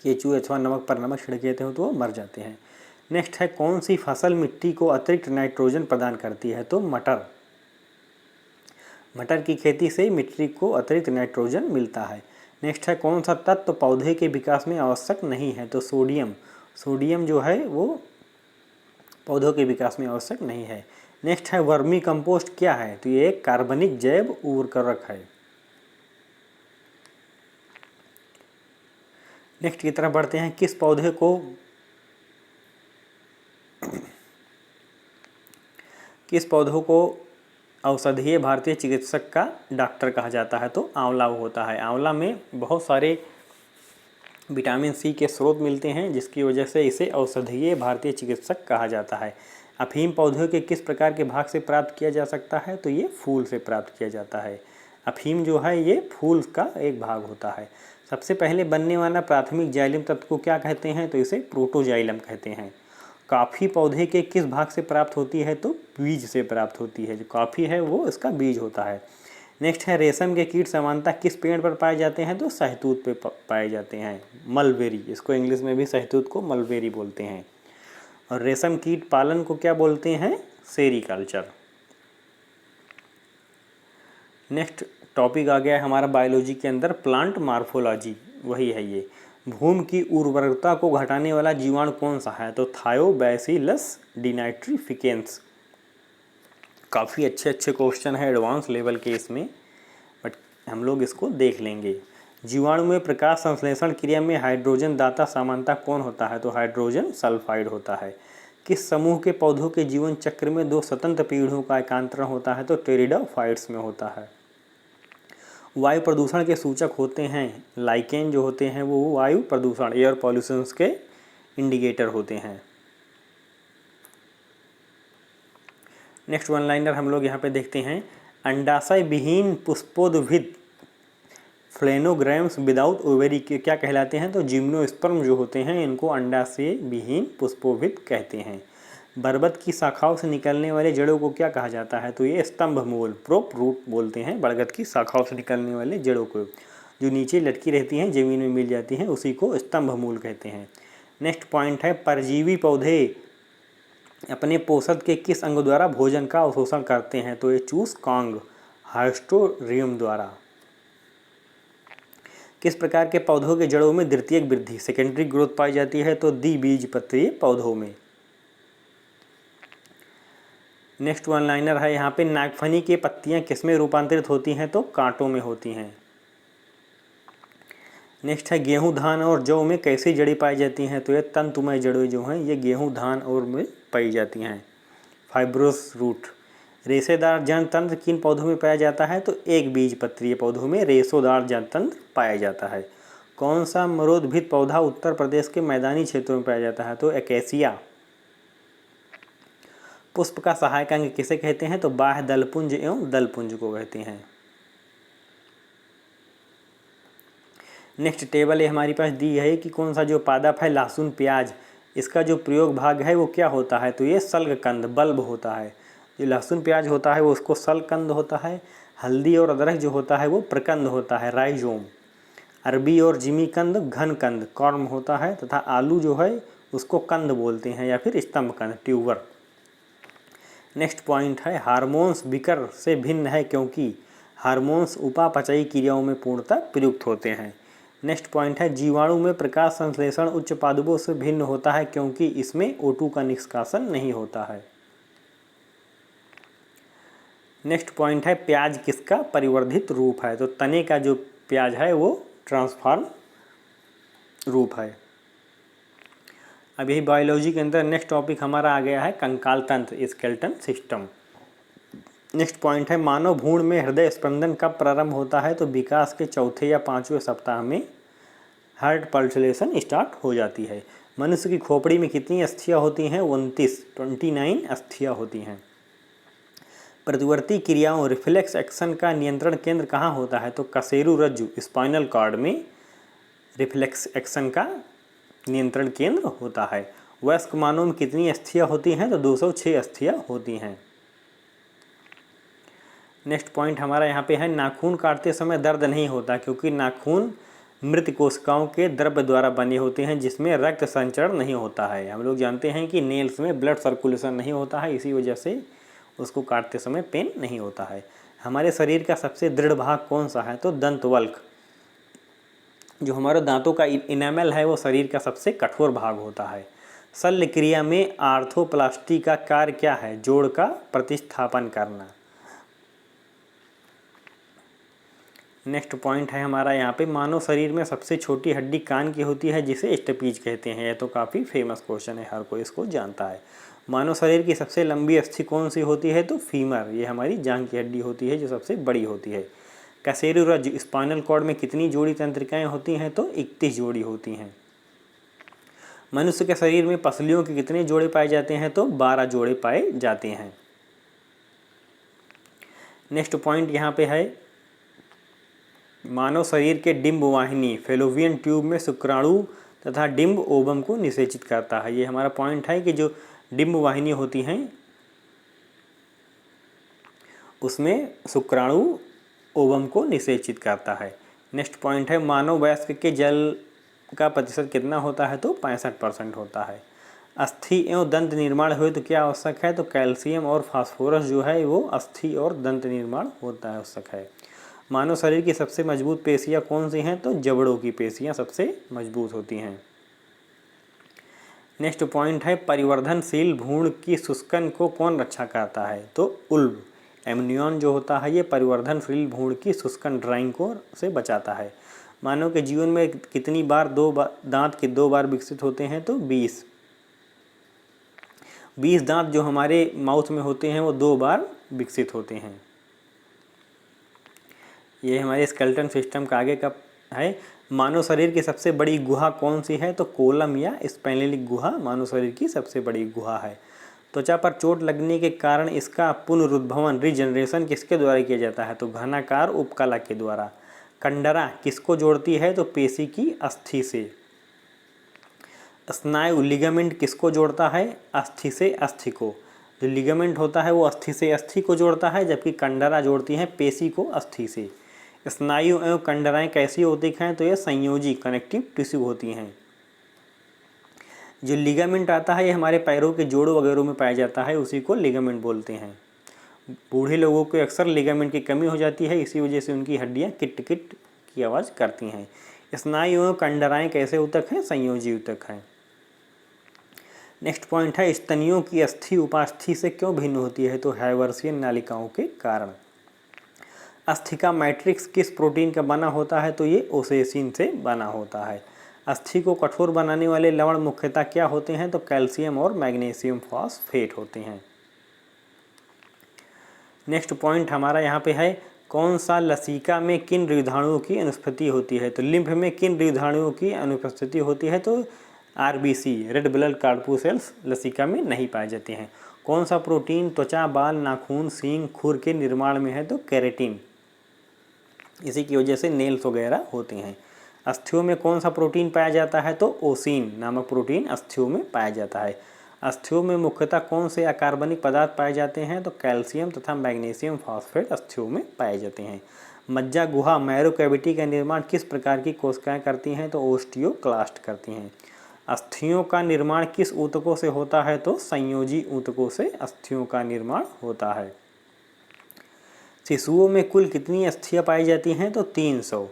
केचुए अथवा नमक पर नमक छिड़क देते हो तो वो मर जाते हैं। नेक्स्ट है, कौन सी फसल मिट्टी को अतिरिक्त नाइट्रोजन प्रदान करती है तो मटर। मटर की खेती से मिट्टी को अतिरिक्त नाइट्रोजन मिलता है। नेक्स्ट है, कौन सा तत्व पौधे के विकास में आवश्यक नहीं है तो सोडियम। सोडियम जो है वो पौधों के विकास में आवश्यक नहीं है। नेक्स्ट है, वर्मी कंपोस्ट क्या है तो ये एक कार्बनिक जैव उर्वरक है। नेक्स्ट की तरफ बढ़ते हैं, किस पौधों को औषधीय भारतीय चिकित्सक का डॉक्टर कहा जाता है तो आंवला होता है। आंवला में बहुत सारे विटामिन C के स्रोत मिलते हैं, जिसकी वजह से इसे औषधीय भारतीय चिकित्सक कहा जाता है। अफीम पौधे के किस प्रकार के भाग से प्राप्त किया जा सकता है? तो ये फूल से प्राप्त किया जाता है। अफीम जो है ये फूल का एक भाग होता है। सबसे पहले बनने वाला प्राथमिक जाइलम तत्व को क्या कहते हैं? तो इसे प्रोटोजाइलम कहते हैं। कॉफ़ी पौधे के किस भाग से प्राप्त होती है? तो बीज से प्राप्त होती है। जो कॉफ़ी है वो इसका बीज होता है। नेक्स्ट है रेशम के कीट सामान्यतः किस पेड़ पर पाए जाते हैं? तो शहतूत पे पाए जाते हैं, मलबेरी। इसको इंग्लिश में भी शहतूत को मलबेरी बोलते हैं। और रेशम कीट पालन को क्या बोलते हैं? सेरीकल्चर। नेक्स्ट टॉपिक आ गया है हमारा बायोलॉजी के अंदर प्लांट मार्फोलॉजी। वही है ये, भूमि की उर्वरकता को घटाने वाला जीवाणु कौन सा है? तो थायोबैसिलस डिनाइट्रिफिकेंस। काफ़ी अच्छे क्वेश्चन है एडवांस लेवल के इसमें, बट हम लोग इसको देख लेंगे। जीवाणु में प्रकाश संश्लेषण क्रिया में हाइड्रोजन दाता सामान्यतः कौन होता है? तो हाइड्रोजन सल्फाइड होता है। किस समूह के पौधों के जीवन चक्र में 2 स्वतंत्र पीढ़ियों का एकांतरण होता है? तो टेरिडोफाइट्स में होता है। वायु प्रदूषण के सूचक होते हैं, लाइकेन जो होते हैं वो वायु प्रदूषण एयर पॉल्यूशंस के इंडिकेटर होते हैं। नेक्स्ट वन लाइनर हम लोग यहाँ पे देखते हैं, अंडाशय विहीन पुष्पोद्भिद फ्लेनोग्राम्स विदाउट ओवेरी के क्या कहलाते हैं? तो जिम्नोस्पर्म जो होते हैं इनको अंडाशय विहीन पुष्पोद्भिद कहते हैं। बरगद की शाखाओं से निकलने वाले जड़ों को क्या कहा जाता है? तो ये स्तंभ मूल प्रोप रूट बोलते हैं। बरगद की शाखाओं से निकलने वाले जड़ों को, जो नीचे लटकी रहती हैं जमीन में मिल जाती हैं, उसी को स्तंभ मूल कहते हैं। नेक्स्ट पॉइंट है, परजीवी पौधे अपने पोषक के किस अंग द्वारा भोजन का अवशोषण करते हैं? तो ये चूस कांग हाइस्टोरियम द्वारा। किस प्रकार के पौधों के जड़ों में द्वितीयक वृद्धि सेकेंडरी ग्रोथ पाई जाती है? तो द्विबीजपत्रीय पौधों में। नेक्स्ट वन लाइनर है यहाँ पे, नागफनी की पत्तियां किसमें रूपांतरित होती हैं? तो कांटों में होती हैं। नेक्स्ट है, गेहूं धान और जौ में कैसी जड़ी पाई जाती हैं? तो ये तंतुमय जड़ें जो हैं ये गेहूं धान और में पाई जाती हैं। Fibrous root. रेशेदार जनतंत्र किन पौधों में पाया जाता है? तो एक बीजपत्रीय पौधों में रेशेदार जनतंत्र पाया जाता है। कौन सा मरोदभित पौधा उत्तर प्रदेश के मैदानी क्षेत्रों में पाया जाता है? तो एकेसिया। पुष्प का सहायक अंग किसे कहते हैं? तो बाह्य दलपुंज एवं दलपुंज को कहते हैं। नेक्स्ट टेबल है हमारे पास दी है कि कौन सा जो पादप है लहसुन प्याज, इसका जो प्रयोग भाग है वो क्या होता है? तो ये सल्गकंद बल्ब होता है। जो लहसुन प्याज होता है वो उसको सल्गकंद होता है। हल्दी और अदरक जो होता है वो प्रकंद होता है, राइजोम। अरबी और जिमीकंद घनकंद कॉर्म होता है, तथा आलू जो है उसको कंद बोलते हैं या फिर स्तंभकंद ट्यूबर। नेक्स्ट पॉइंट है, हार्मोन्स विकर से भिन्न है क्योंकि हार्मोन्स उपापचयी क्रियाओं में पूर्णतः प्रयुक्त होते हैं। नेक्स्ट पॉइंट है, जीवाणु में प्रकाश संश्लेषण उच्च पादपों से भिन्न होता है क्योंकि इसमें O2 का निष्कासन नहीं होता है। नेक्स्ट पॉइंट है, प्याज किसका परिवर्धित रूप है? तो तने का जो प्याज है वो ट्रांसफॉर्म रूप है। अब यही बायोलॉजी के अंदर नेक्स्ट टॉपिक हमारा आ गया है कंकाल तंत्र स्केलेटन सिस्टम। नेक्स्ट पॉइंट है, मानव भ्रूण में हृदय स्पंदन कब प्रारंभ होता है? तो विकास के चौथे या 5वें सप्ताह में हार्ट पल्सेशन स्टार्ट हो जाती है। मनुष्य की खोपड़ी में कितनी अस्थियां होती हैं? 29 अस्थियां होती हैं। प्रतिवर्ती क्रियाओं रिफ्लेक्स एक्शन का नियंत्रण केंद्र कहाँ होता है? तो कशेरु रज्जु स्पाइनल कॉर्ड में रिफ्लेक्स एक्शन का नियंत्रण केंद्र होता है। वयस्क मानव में कितनी अस्थियां होती हैं? तो 206 अस्थियां होती हैं। नेक्स्ट पॉइंट हमारा यहाँ पे है, नाखून काटते समय दर्द नहीं होता क्योंकि नाखून मृत कोशिकाओं के द्रव्य द्वारा बने होते हैं जिसमें रक्त संचरण नहीं होता है। हम लोग जानते हैं कि नेल्स में ब्लड सर्कुलेशन नहीं होता है, इसी वजह से उसको काटते समय पेन नहीं होता है। हमारे शरीर का सबसे दृढ़ भाग कौन सा है? तो दंतवल्क। जो हमारे दांतों का इनेमल है वो शरीर का सबसे कठोर भाग होता है। शल्य क्रिया में आर्थोप्लास्टी का कार्य क्या है? जोड़ का प्रतिस्थापन करना। नेक्स्ट पॉइंट है हमारा यहाँ पे, मानव शरीर में सबसे छोटी हड्डी कान की होती है जिसे स्टेपीज कहते हैं। यह तो काफ़ी फेमस क्वेश्चन है, हर कोई इसको जानता है। मानव शरीर की सबसे लंबी अस्थि कौन सी होती है? तो फीमर। ये हमारी जांघ की हड्डी होती है जो सबसे बड़ी होती है। कशेरु रज्जु स्पाइनल कॉर्ड में कितनी जोड़ी तंत्रिकाएं होती हैं? तो 31 जोड़ी होती हैं। मनुष्य के शरीर में पसलियों के कितने जोड़े पाए जाते हैं? तो 12 जोड़े पाए जाते हैं। नेक्स्ट पॉइंट यहाँ पे है, मानव शरीर के डिंब वाहिनी फेलोपियन ट्यूब में शुक्राणु तथा डिंब ओवम को निषेचित करता है। ये हमारा पॉइंट है कि जो डिंब वाहिनी होती हैं उसमें शुक्राणु ओवम को निषेचित करता है। नेक्स्ट पॉइंट है, मानव वयस्क के जल का प्रतिशत कितना होता है? तो 65% होता है। अस्थि एवं दंत निर्माण हुए तो क्या आवश्यक है? तो कैल्शियम और फास्फोरस जो है वो अस्थि और दंत निर्माण होता है आवश्यक है। मानव शरीर की सबसे मजबूत पेशियां कौन सी हैं? तो जबड़ों की पेशियां सबसे मजबूत होती हैं। नेक्स्ट पॉइंट है, परिवर्धनशील भ्रूण की शुष्कन को कौन रक्षा करता है? तो उल्ब एमनियन जो होता है ये परिवर्धनशील भ्रूण की शुष्कन ड्राइंग को से बचाता है। मानव के जीवन में कितनी बार दांत के 2 बार विकसित होते हैं? तो 20 दांत जो हमारे माउथ में होते हैं वो 2 बार विकसित होते हैं। ये हमारे स्केलेटन सिस्टम का आगे का है। मानव शरीर की सबसे बड़ी गुहा कौन सी है? तो कोलम या स्पाइनल गुहा मानव शरीर की सबसे बड़ी गुहा है। त्वचा पर चोट लगने के कारण इसका पुनरुद्भवन रीजनरेशन किसके द्वारा किया जाता है? तो घनाकार उपकला के द्वारा। कंडरा किसको जोड़ती है? तो पेशी की अस्थि से। स्नायु लिगामेंट किसको जोड़ता है? अस्थि से अस्थि को। जो लिगामेंट होता है वो अस्थि से अस्थि को जोड़ता है, जबकि कंडरा जोड़ती है पेशी को अस्थि से। स्नायु एवं कंडराएं कैसी होती हैं? तो ये संयोजी कनेक्टिव टिश्यू होती हैं। जो लिगामेंट आता है ये हमारे पैरों के जोड़ों वगैरह में पाया जाता है, उसी को लिगामेंट बोलते हैं। बूढ़े लोगों को अक्सर लिगामेंट की कमी हो जाती है, इसी वजह से उनकी हड्डियां किट किट की आवाज़ करती हैं। स्नायु एवं कंडराएं कैसे ऊतक हैं? संयोजी ऊतक हैं। नेक्स्ट पॉइंट है, स्तनियों की अस्थि उपास्थि से क्यों भिन्न होती है? तो हैवर्सियन नालिकाओं के कारण। अस्थि का मैट्रिक्स किस प्रोटीन का बना होता है? तो ये ओसेसिन से बना होता है। अस्थि को कठोर बनाने वाले लवण मुख्यतः क्या होते हैं? तो कैल्शियम और मैग्नीशियम फॉस्फेट होते हैं। नेक्स्ट पॉइंट हमारा यहाँ पे है, कौन सा लसिका में किन जीवाणुओं की अनुपस्थिति होती है? तो लिम्फ में किन जीवाणुओं की अनुपस्थिति होती है? तो आरबीसी रेड ब्लड कार्पुसेल्स लसिका में नहीं पाए जाते हैं। कौन सा प्रोटीन त्वचा, बाल, नाखून, सींग, खुर के निर्माण में है? तो केराटिन। इसी की वजह से नेल्स वगैरह होते हैं। अस्थियों में कौन सा प्रोटीन पाया जाता है? तो ओसिन नामक प्रोटीन अस्थियों में पाया जाता है। अस्थियों में मुख्यतः कौन से अकार्बनिक पदार्थ पाए जाते हैं? तो कैल्शियम तथा मैग्नीशियम फॉस्फेट अस्थियों में पाए जाते हैं। मज्जा गुहा मैरो कैविटी का निर्माण किस प्रकार की कोशिकाएं करती हैं? तो ओस्टियोक्लास्ट करती हैं। अस्थियों का निर्माण किस ऊतकों से होता है? तो संयोजी ऊतकों से अस्थियों का निर्माण होता है। शिशुओं में कुल कितनी अस्थियां पाई जाती हैं? तो 300।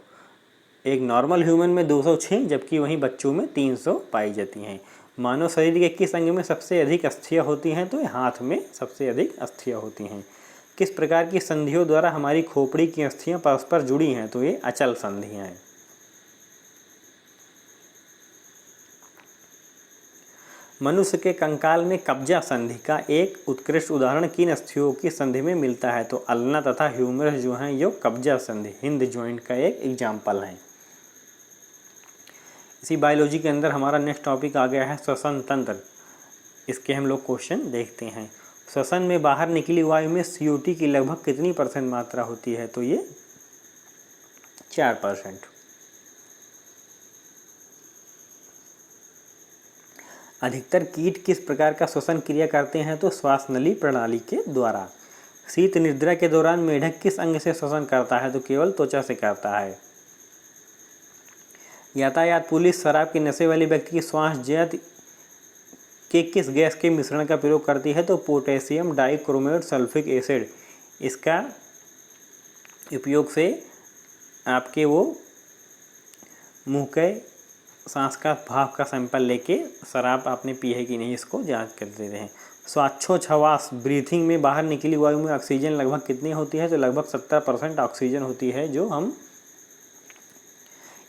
एक नॉर्मल ह्यूमन में 206, जबकि वहीं बच्चों में 300 पाई जाती हैं। मानव शरीर के किस अंग में सबसे अधिक अस्थियां होती हैं? तो हाथ में सबसे अधिक अस्थियां होती हैं। किस प्रकार की संधियों द्वारा हमारी खोपड़ी की अस्थियां परस्पर जुड़ी हैं? तो ये अचल संधियां हैं। मनुष्य के कंकाल में कब्जा संधि का एक उत्कृष्ट उदाहरण किन अस्थियों की संधि में मिलता है? तो अल्ना तथा ह्यूमरस जो हैं ये कब्जा संधि हिंद जॉइंट का एक एग्जाम्पल है। इसी बायोलॉजी के अंदर हमारा नेक्स्ट टॉपिक आ गया है श्वसन तंत्र। इसके हम लोग क्वेश्चन देखते हैं। श्वसन में बाहर निकली वायु में CO2 की लगभग कितनी % मात्रा होती है? तो ये 4%। अधिकतर कीट किस प्रकार का श्वसन क्रिया करते हैं? तो श्वास नली प्रणाली के द्वारा। शीत निद्रा के दौरान मेढक किस अंग से श्वसन करता है? तो केवल त्वचा से करता है। यातायात पुलिस शराब के नशे वाले व्यक्ति की श्वास जैत के किस गैस के मिश्रण का प्रयोग करती है? तो पोटेशियम डाइक्रोमेट सल्फ्यूरिक एसिड। इसका उपयोग से आपके वो मुंह के सांस का भाप का सैंपल लेके शराब आपने पी है कि नहीं इसको जांच कर देते हैं। श्वासोच्छ्वास ब्रीथिंग में बाहर निकली वायु में ऑक्सीजन लगभग कितनी होती है? तो लगभग 70% ऑक्सीजन होती है जो हम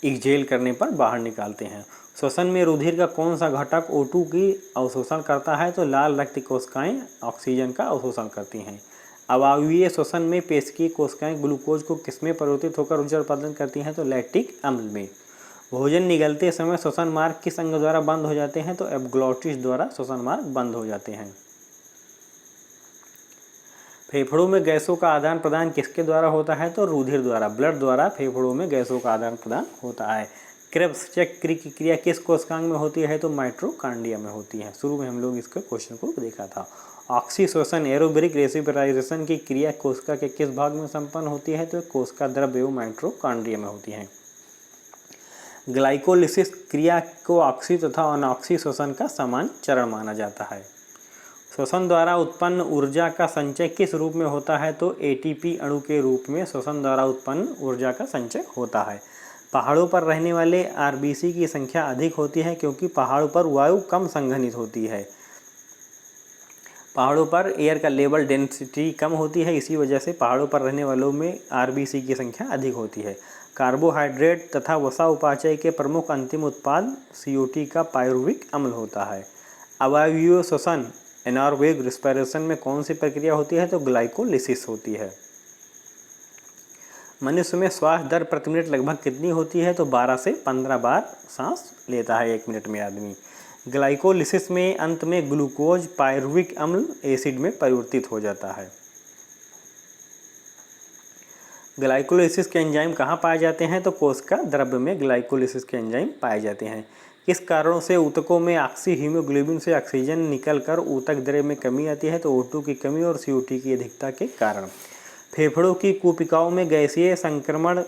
एक्सहेल करने पर बाहर निकालते हैं। श्वसन में रुधिर का कौन सा घटक O2 की अवशोषण करता है? तो लाल रक्त कोशिकाएं ऑक्सीजन का अवशोषण करती हैं। अवायवीय श्वसन में पेशिकीय कोशिकाएं ग्लूकोज को किसमें परिवर्तित होकर ऊर्जा उत्पादन करती हैं? तो लैक्टिक अम्ल में। भोजन निगलते समय श्वसन मार्ग किस अंग द्वारा बंद हो जाते हैं? तो एपिग्लॉटिस द्वारा श्वसन मार्ग बंद हो जाते हैं। फेफड़ों में गैसों का आदान प्रदान किसके द्वारा होता है? तो रुधिर द्वारा, ब्लड द्वारा फेफड़ों में गैसों का आदान प्रदान होता है। क्रेब्स चक्र की क्रिया किस कोशिकांग में होती है? तो माइटोकॉन्ड्रिया में होती है। शुरू में हम लोग इसके क्वेश्चन को देखा था। ऑक्सीश्वसन एरोबिक रेस्पिरेशन की क्रिया कोशिका के किस भाग में संपन्न होती है? तो कोशिका द्रव्य एवं माइटोकॉन्ड्रिया में होती है। ग्लाइकोलिसिस क्रिया को ऑक्सी तथा अनऑक्सी श्वसन का समान चरण माना जाता है। श्वसन द्वारा उत्पन्न ऊर्जा का संचय किस रूप में होता है? तो एटीपी अणु के रूप में श्वसन द्वारा उत्पन्न ऊर्जा का संचय होता है। पहाड़ों पर रहने वाले आरबीसी की संख्या अधिक होती है क्योंकि पहाड़ों पर वायु कम संघनित होती है। पहाड़ों पर एयर का लेवल डेंसिटी कम होती है, इसी वजह से पहाड़ों पर रहने वालों में आरबीसी की संख्या अधिक होती है। कार्बोहाइड्रेट तथा वसा उपापचय के प्रमुख अंतिम उत्पाद सीओटी का पायरुविक अम्ल होता है। अवायवीय श्वसन एनारोबिक रेस्पिरेशन में कौन सी प्रक्रिया होती है? तो ग्लाइकोलिसिस होती है। मनुष्य में श्वास दर प्रति मिनट लगभग कितनी होती है? तो 12 से 15 बार सांस लेता है 1 मिनट में आदमी। ग्लाइकोलिसिस में अंत में ग्लूकोज पायरुविक अम्ल एसिड में परिवर्तित हो जाता है। ग्लाइकोलिसिस के एंजाइम कहाँ पाए जाते हैं? तो कोशिका द्रव्य में ग्लाइकोलिसिस के एंजाइम पाए जाते हैं। किस कारणों से ऊतकों में ऑक्सी हीमोग्लोबिन से ऑक्सीजन निकलकर ऊतक द्रव्य में कमी आती है? तो O2 की कमी और CO2 की अधिकता के कारण। फेफड़ों की कुपिकाओं में गैसीय संक्रमण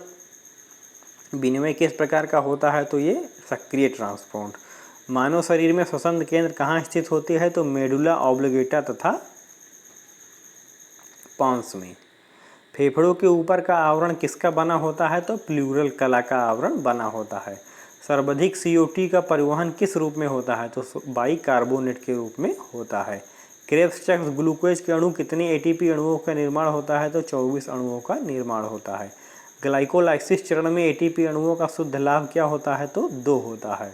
विनिमय किस प्रकार का होता है? तो ये सक्रिय ट्रांसपोर्ट। मानव शरीर में श्वसन केंद्र कहाँ स्थित होते हैं? तो मेडुला ऑब्लिगेटा तथा पॉन्स में। फेफड़ों के ऊपर का आवरण किसका बना होता है? तो प्लूरल कला का आवरण बना होता है। सर्वाधिक CO2 का परिवहन किस रूप में होता है? तो बाइकार्बोनेट के रूप में होता है। क्रेब्स चक्र ग्लूकोज के अणु कितने एटीपी अणुओं का निर्माण होता है? तो 24 अणुओं का निर्माण होता है। ग्लाइकोलाइसिस चरण में एटीपी अणुओं का शुद्ध लाभ क्या होता है? तो 2 होता है।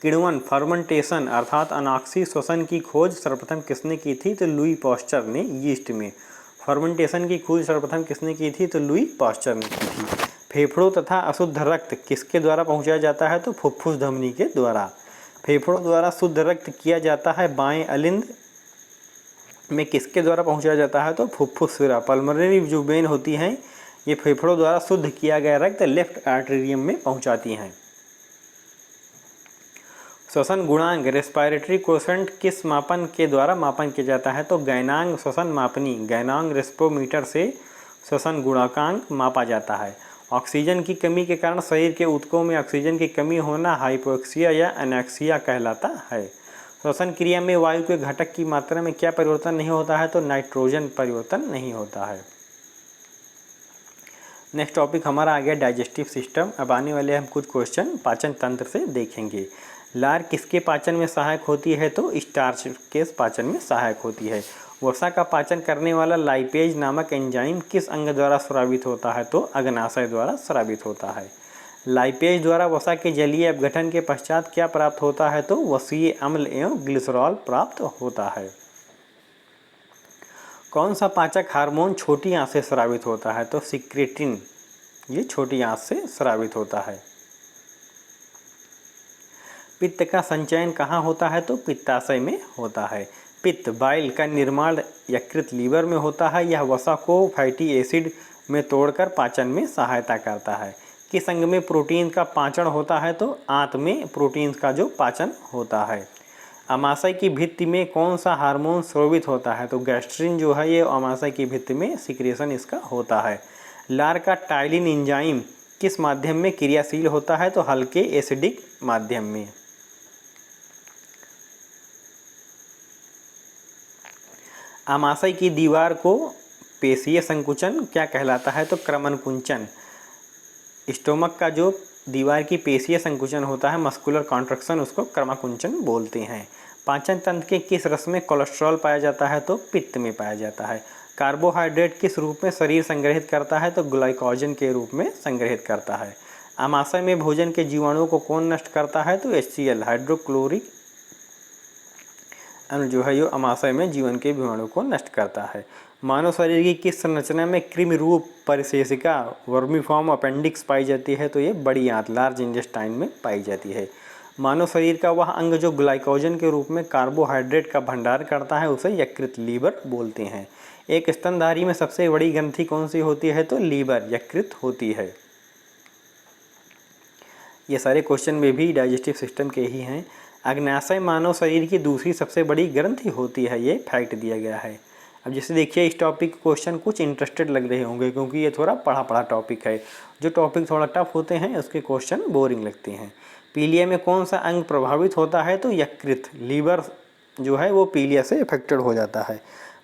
किण्वन फर्मेंटेशन अर्थात अनाक्सी श्वसन की खोज सर्वप्रथम किसने की थी? तो लुई पास्चर ने यीस्ट में। फर्मेंटेशन की खोज सर्वप्रथम किसने की थी? तो लुई पास्चर ने की थी। फेफड़ों तथा अशुद्ध रक्त किसके द्वारा पहुंचाया जाता है? तो फुफ्फुस धमनी के द्वारा। फेफड़ों द्वारा शुद्ध रक्त किया जाता है बाएं अलिंद में किसके द्वारा पहुंचाया जाता है? तो फुफ्फुस सिरा पल्मोनरी जो वेन होती हैं ये फेफड़ों द्वारा शुद्ध किया गया रक्त लेफ्ट आर्टेरियम में पहुंचाती हैं। श्वसन गुणांक रेस्पिरेटरी कोशेंट किस मापन के द्वारा मापन किया जाता है? तो गैनांग श्वसन मापनी गैनांग रेस्पोमीटर से श्वसन गुणांक मापा जाता है। ऑक्सीजन की कमी के कारण शरीर के ऊतकों में ऑक्सीजन की कमी होना हाइपोक्सिया या एनेक्सिया कहलाता है। श्वसन क्रिया में वायु के घटक की मात्रा में क्या परिवर्तन नहीं होता है? तो नाइट्रोजन परिवर्तन नहीं होता है। नेक्स्ट टॉपिक हमारा आ गया डाइजेस्टिव सिस्टम। अब आने वाले हम कुछ क्वेश्चन पाचन तंत्र से देखेंगे। लार किसके पाचन में सहायक होती है? तो स्टार्च के पाचन में सहायक होती है। वसा का पाचन करने वाला लाइपेज नामक एंजाइम किस अंग द्वारा स्रावित होता है? तो अग्नाशय द्वारा स्रावित होता है। लाइपेज द्वारा वसा के जलीय अपघटन के पश्चात क्या प्राप्त होता है? तो वसीय अम्ल एवं ग्लिसरॉल प्राप्त होता है। कौन सा पाचक हार्मोन छोटी आंत से स्रावित होता है? तो सिक्रेटिन ये छोटी आंत से स्रावित होता है। पित्त का संचयन कहाँ होता है? तो पित्ताशय में होता है। पित्त बाइल का निर्माण यकृत लीवर में होता है। यह वसा को फैटी एसिड में तोड़कर पाचन में सहायता करता है। किस अंग में प्रोटीन का पाचन होता है? तो आंत में प्रोटीन का जो पाचन होता है। अमाशय की भित्ति में कौन सा हार्मोन स्रावित होता है? तो गैस्ट्रिन जो है ये अमाशय की भित्ति में सिक्रेशन इसका होता है। लार का टाइलिन एंजाइम किस माध्यम में क्रियाशील होता है? तो हल्के एसिडिक माध्यम में। आमाशय की दीवार को पेशीय संकुचन क्या कहलाता है? तो क्रमनकुंचन। स्टोमक का जो दीवार की पेशीय संकुचन होता है मस्कुलर कॉन्ट्रैक्शन उसको क्रमकुंचन बोलते हैं। पाचन तंत्र के किस रस में कोलेस्ट्रॉल पाया जाता है? तो पित्त में पाया जाता है। कार्बोहाइड्रेट किस रूप में शरीर संग्रहित करता है? तो ग्लाइकोजन के रूप में संग्रहित करता है। आमाशय में भोजन के जीवाणुओं को कौन नष्ट करता है? तो HCl हाइड्रोक्लोरिक अम्ल जो है ये आमाशय में जीवन के जीवाणु को नष्ट करता है। मानव शरीर की किस संरचना में कृमि रूप परिशेषिका वर्मीफॉर्म अपेंडिक्स पाई जाती है? तो ये बड़ी आंत लार्ज इंटेस्टाइन में पाई जाती है। मानव शरीर का वह अंग जो ग्लाइकोजन के रूप में कार्बोहाइड्रेट का भंडार करता है उसे यकृत लीवर बोलते हैं। एक स्तनधारी में सबसे बड़ी ग्रंथि कौन सी होती है? तो लीवर यकृत होती है। ये सारे क्वेश्चन में भी डाइजेस्टिव सिस्टम के ही हैं। अग्नाशय मानव शरीर की दूसरी सबसे बड़ी ग्रंथि होती है, ये फैक्ट दिया गया है। अब जैसे देखिए इस टॉपिक क्वेश्चन कुछ इंटरेस्टेड लग रहे होंगे क्योंकि ये थोड़ा पढ़ा टॉपिक है। जो टॉपिक थोड़ा टफ होते हैं उसके क्वेश्चन बोरिंग लगते हैं। पीलिया में कौन सा अंग प्रभावित होता है? तो यकृत, लीवर जो है वो पीलिया से इफेक्टेड हो जाता है।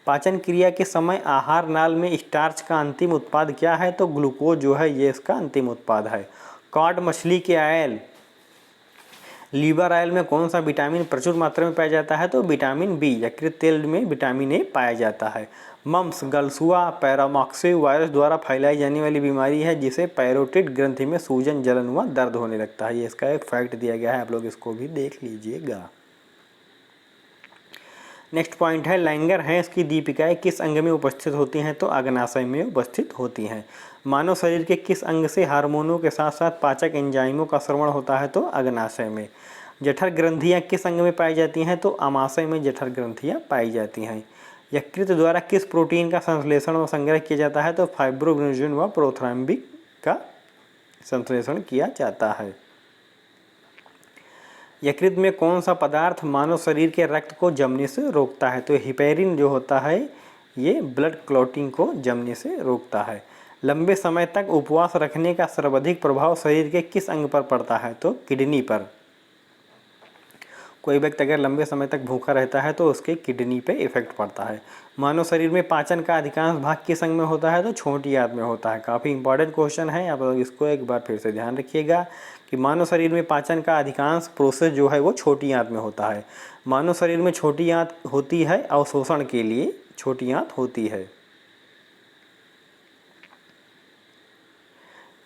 पाचन क्रिया के समय आहार नाल में स्टार्च का अंतिम उत्पाद क्या है? तो ग्लूकोज जो है ये इसका अंतिम उत्पाद है। कॉड मछली के आयल, लीवर आयल में कौन सा विटामिन प्रचुर मात्रा में पाया जाता है? तो विटामिन बी, यकृत तेल में विटामिन ए पाया जाता है। मम्स, गलसुआ, पैरामॉक्सिव वायरस द्वारा फैलाई जाने वाली बीमारी है जिसे पैरोटिड ग्रंथि में सूजन, जलन व दर्द होने लगता है। ये इसका एक फैक्ट दिया गया है, आप लोग इसको भी देख लीजिएगा। नेक्स्ट पॉइंट है लैंगर हैंस की दीपिकाएं किस अंग में उपस्थित होती हैं? तो अग्नाशय में उपस्थित होती हैं। मानव शरीर के किस अंग से हार्मोनों के साथ साथ पाचक एंजाइमों का श्रवण होता है? तो अग्नाशय में। जठर ग्रंथियां किस अंग में पाई जाती हैं? तो अमाशय में जठर ग्रंथियां पाई जाती हैं। यकृत द्वारा किस प्रोटीन का संश्लेषण व संग्रह किया जाता है? तो फाइब्रोग्लिनोजन व प्रोथ्राम्बिक का संश्लेषण किया जाता है। यकृत में कौन सा पदार्थ मानव शरीर के रक्त को जमने से रोकता है? तो हिपेरिन जो होता है ये ब्लड क्लॉटिंग को जमने से रोकता है। लंबे समय तक उपवास रखने का सर्वाधिक प्रभाव शरीर के किस अंग पर पड़ता है? तो किडनी पर। कोई व्यक्ति अगर लंबे समय तक भूखा रहता है तो उसके किडनी पे इफेक्ट पड़ता है। मानव शरीर में पाचन का अधिकांश भाग किस अंग में होता है? तो छोटी आंत में होता है। काफ़ी इंपॉर्टेंट क्वेश्चन है, आप लोग इसको एक बार फिर से ध्यान रखिएगा कि मानव शरीर में पाचन का अधिकांश प्रोसेस जो है वो छोटी आंत में होता है। मानव शरीर में छोटी आंत होती है अवशोषण के लिए छोटी आंत होती है।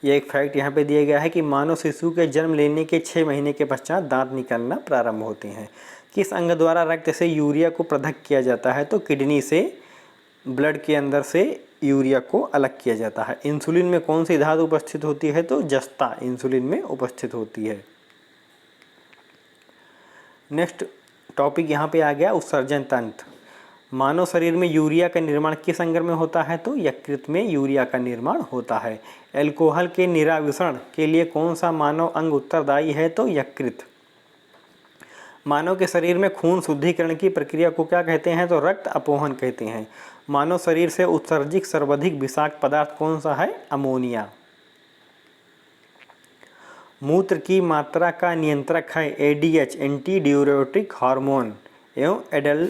यह एक फैक्ट यहाँ पे दिया गया है कि मानव शिशु के जन्म लेने के 6 महीने के पश्चात दांत निकलना प्रारंभ होते हैं। किस अंग द्वारा रक्त से यूरिया को पृथक किया जाता है? तो किडनी से ब्लड के अंदर से यूरिया को अलग किया जाता है। इंसुलिन में कौन सी धातु उपस्थित होती है? तो जस्ता इंसुलिन में उपस्थित होती है। नेक्स्ट टॉपिक यहाँ पे आ गया उत्सर्जन तंत्र। मानव शरीर में यूरिया का निर्माण किस अंग में होता है? तो यकृत में यूरिया का निर्माण होता है। एल्कोहल के निरावरण के लिए कौन सा मानव अंग उत्तरदायी है? तो यकृत। मानव के शरीर में खून शुद्धिकरण की प्रक्रिया को क्या कहते हैं? तो रक्त अपोहन कहते हैं। मानव शरीर से उत्सर्जित सर्वाधिक विषाक्त पदार्थ कौन सा है? अमोनिया। मूत्र की मात्रा का नियंत्रक है एडीएच, एंटी डाययूरेटिक हार्मोन एवं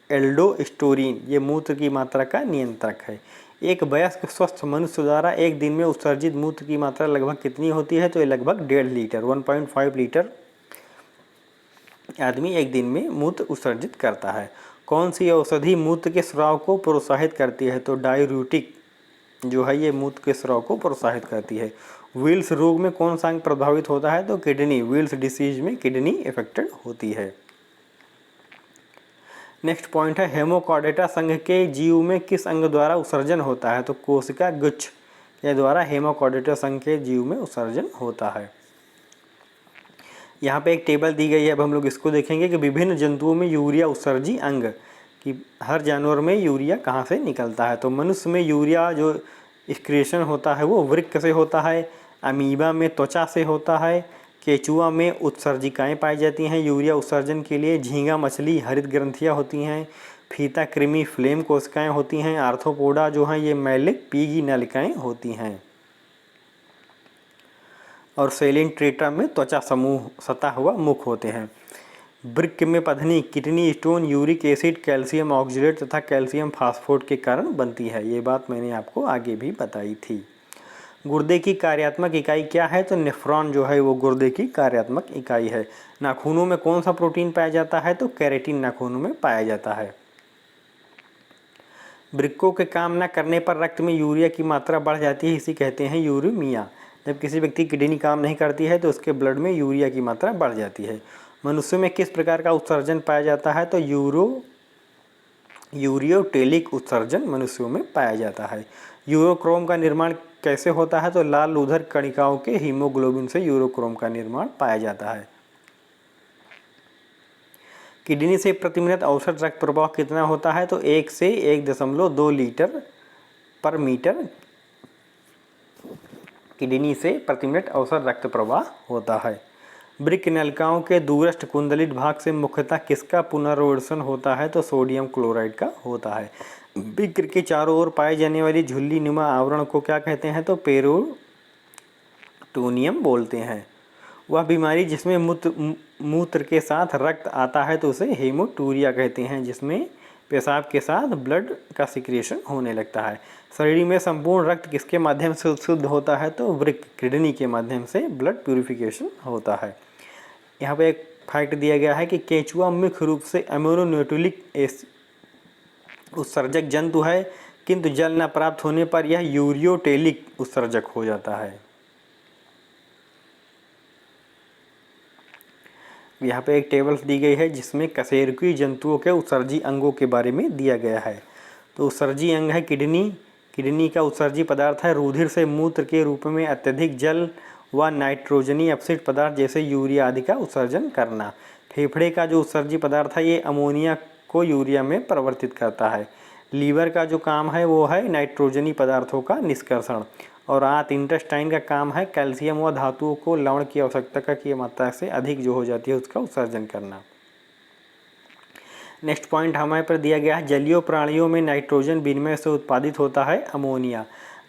एल्डोस्टेरोन। ये मूत्र की मात्रा का नियंत्रक है। एक वयस्क स्वस्थ मनुष्य द्वारा एक दिन में उत्सर्जित मूत्र की मात्रा लगभग कितनी होती है? तो ये लगभग 1.5 लीटर 1.5 लीटर आदमी एक दिन में मूत्र उत्सर्जित करता है। कौन सी औषधि मूत्र के स्राव को प्रोत्साहित करती है? तो डाययूरेटिक जो है ये मूत्र के स्राव को प्रोत्साहित करती है। विल्स रोग में कौन सा अंग प्रभावित होता है? तो किडनी। विल्स डिसीज में किडनी इफेक्टेड होती है। नेक्स्ट पॉइंट है हेमोकॉर्डेटा संघ के जीव में किस अंग द्वारा उत्सर्जन होता है? तो कोशिका गुच्छ के द्वारा हेमोकॉर्डेटा संघ के जीव में उत्सर्जन होता है। यहाँ पे एक टेबल दी गई है, अब हम लोग इसको देखेंगे कि विभिन्न जंतुओं में यूरिया उत्सर्जी अंग कि हर जानवर में यूरिया कहाँ से निकलता है। तो मनुष्य में यूरिया जो एक्सक्रीशन होता है वो वृक्क से होता है। अमीबा में त्वचा से होता है। केचुआ में उत्सर्जिकाएँ पाई जाती हैं यूरिया उत्सर्जन के लिए। झींगा मछली हरित ग्रंथियाँ होती हैं। फीता कृमि फ्लेम कोशिकाएँ होती हैं। आर्थ्रोपोडा जो हैं ये मैलिक पीगी नलिकाएँ होती हैं। और सेलिन ट्रेटा में त्वचा समूह सता हुआ मुख होते हैं। वृक्क में पधनी kidney stone uric acid, calcium oxalate तथा कैल्शियम फास्फोट के कारण बनती है। ये बात मैंने आपको आगे भी बताई थी। गुर्दे की कार्यात्मक इकाई क्या है? तो नेफ्रॉन जो है वो गुर्दे की कार्यात्मक इकाई है। नाखूनों में कौन सा प्रोटीन पाया जाता है? तो केराटिन नाखूनों में पाया जाता है। वृक्कों के काम न करने पर रक्त में यूरिया की मात्रा बढ़ जाती है, इसी कहते हैं यूरेमिया। जब किसी व्यक्ति की किडनी काम नहीं करती है तो उसके ब्लड में यूरिया की मात्रा बढ़ जाती है। मनुष्य में किस प्रकार का उत्सर्जन पाया जाता है? तो यूरियोटेलिक उत्सर्जन मनुष्यों में पाया जाता है। यूरोक्रोम का निर्माण कैसे होता है? तो लाल ऊधर कणिकाओं के हीमोग्लोबिन से यूरोक्रोम का निर्माण पाया जाता है। किडनी से प्रति मिनट औसत रक्त प्रवाह कितना होता है? तो 1 से 1.2 लीटर पर मीटर किडनी से प्रति मिनट औसत रक्त प्रवाह होता है। वृक्क नलिकाओं के दूरस्थ कुंडलित भाग से मुख्यतः किसका पुनर्वसन होता है? तो सोडियम क्लोराइड का होता है। वृक्क के चारों ओर पाए जाने वाली झिल्ली नुमा आवरण को क्या कहते हैं? तो पेरिटोनियम बोलते हैं। वह बीमारी जिसमें मूत्र के साथ रक्त आता है तो उसे हेमोटूरिया कहते हैं, जिसमें पेशाब के साथ ब्लड का सिक्रेशन होने लगता है। शरीर में संपूर्ण रक्त किसके माध्यम से शुद्ध होता है? तो वृक्क किडनी के माध्यम से ब्लड प्यूरिफिकेशन होता है। यहाँ पे एक फैक्ट दिया गया है कि केंचुआ मुख्य रूप से अमोनोन्यूट्रिलिक उत्सर्जक जंतु है, किंतु जल न प्राप्त होने पर यह यूरियोटेलिक उत्सर्जक हो जाता है। यहाँ पे एक टेबल दी गई है जिसमें कशेरुकी जंतुओं के उत्सर्जी अंगों के बारे में दिया गया है। तो उत्सर्जी अंग है किडनी। किडनी का उत्सर्जी पदार्थ है रुधिर से मूत्र के रूप में अत्यधिक जल व नाइट्रोजनी अपशिष्ट पदार्थ जैसे यूरिया आदि का उत्सर्जन करना। फेफड़े का जो उत्सर्जी पदार्थ है ये अमोनिया को यूरिया में परिवर्तित करता है। लीवर का जो काम है वो है नाइट्रोजनी पदार्थों का निष्कर्षण। और आंत इंटेस्टाइन का काम है कैल्शियम व धातुओं को लवण की आवश्यकता की मात्रा से अधिक जो हो जाती है उसका उत्सर्जन करना। नेक्स्ट पॉइंट हमारे पर दिया गया है, जलीय प्राणियों में नाइट्रोजन विनिमय से उत्पादित होता है अमोनिया।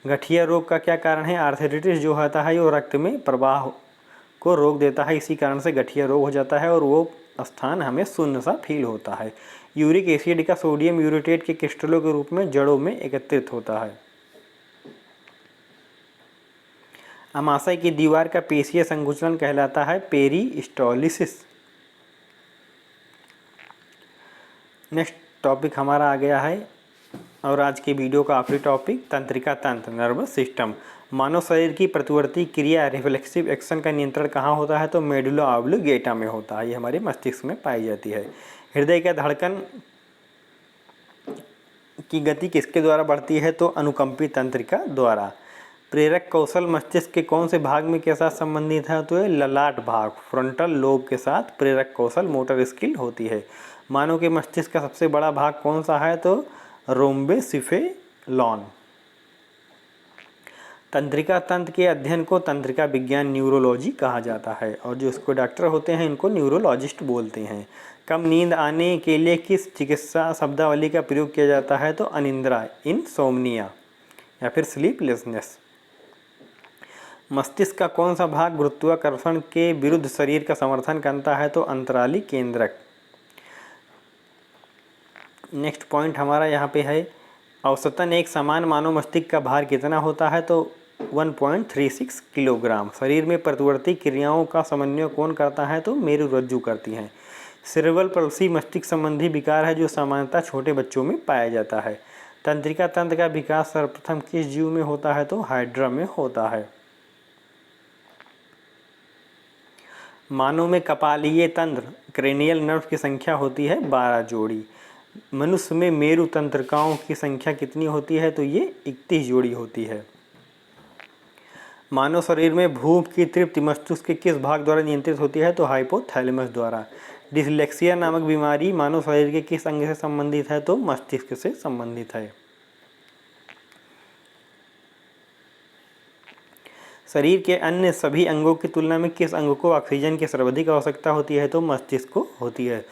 गठिया रोग का क्या कारण है? आर्थराइटिस जो होता है वो रक्त में प्रवाह को रोक देता है, इसी कारण से गठिया रोग हो जाता है और वो स्थान हमें शून्य सा फील होता है। यूरिक एसिड का सोडियम यूरेटेट के क्रिस्टलों के रूप में जड़ों में एकत्रित होता है। अमाशय की दीवार का पेशीय संकुचन कहलाता है पेरिस्टोलिसिस। नेक्स्ट टॉपिक हमारा आ गया है और आज के वीडियो का आखिरी टॉपिक तंत्रिका तंत्र, नर्वस सिस्टम। मानव शरीर की प्रतिवर्ती क्रिया रिफ्लेक्सिव एक्शन का नियंत्रण कहाँ होता है? तो मेडुला ऑब्लिगेटा में होता है, ये हमारे मस्तिष्क में पाई जाती है। हृदय का धड़कन की गति किसके द्वारा बढ़ती है? तो अनुकंपी तंत्रिका द्वारा। प्रेरक कौशल मस्तिष्क के कौन से भाग में के साथ संबंधित है? तो ये ललाट भाग फ्रंटल लोब के साथ प्रेरक कौशल मोटर स्किल होती है। मानव के मस्तिष्क का सबसे बड़ा भाग कौन सा है? तो रोम्बेसिफेलॉन। तंत्रिका तंत्र के अध्ययन को तंत्रिका विज्ञान न्यूरोलॉजी कहा जाता है और जो इसको डॉक्टर होते हैं इनको न्यूरोलॉजिस्ट बोलते हैं। कम नींद आने के लिए किस चिकित्सा शब्दावली का प्रयोग किया जाता है? तो अनिद्रा, इनसोम्निया या फिर स्लीपलेसनेस। मस्तिष्क का कौन सा भाग गुरुत्वाकर्षण के विरुद्ध शरीर का समर्थन करता है? तो अंतराली केंद्रक। नेक्स्ट पॉइंट हमारा यहाँ पे है, औसतन एक समान मानव मस्तिष्क का भार कितना होता है? तो 1.36 किलोग्राम। शरीर में प्रतिवर्ती क्रियाओं का समन्वय कौन करता है? तो मेरुरज्जु करती हैं। सेरेब्रल पल्सी मस्तिष्क संबंधी विकार है जो सामान्यतः छोटे बच्चों में पाया जाता है। तंत्रिका तंत्र का विकास सर्वप्रथम किस जीव में होता है? तो हाइड्रा में होता है। मानव में कपालीय तंत्र क्रेनियल नर्व की संख्या होती है 12 जोड़ी। मनुष्य में मेरु तंत्रिकाओं की संख्या कितनी होती है? तो ये 31 जोड़ी होती है। मानव शरीर में भूख की तृप्ति मस्तिष्क के किस भाग द्वारा नियंत्रित होती है? तो हाइपोथैलेमस द्वारा। डिसलेक्सिया नामक बीमारी मानव शरीर के किस अंग से संबंधित है? तो मस्तिष्क से संबंधित है। शरीर के अन्य सभी अंगों की तुलना में किस अंग को ऑक्सीजन की सर्वाधिक आवश्यकता होती है? तो मस्तिष्क को होती है।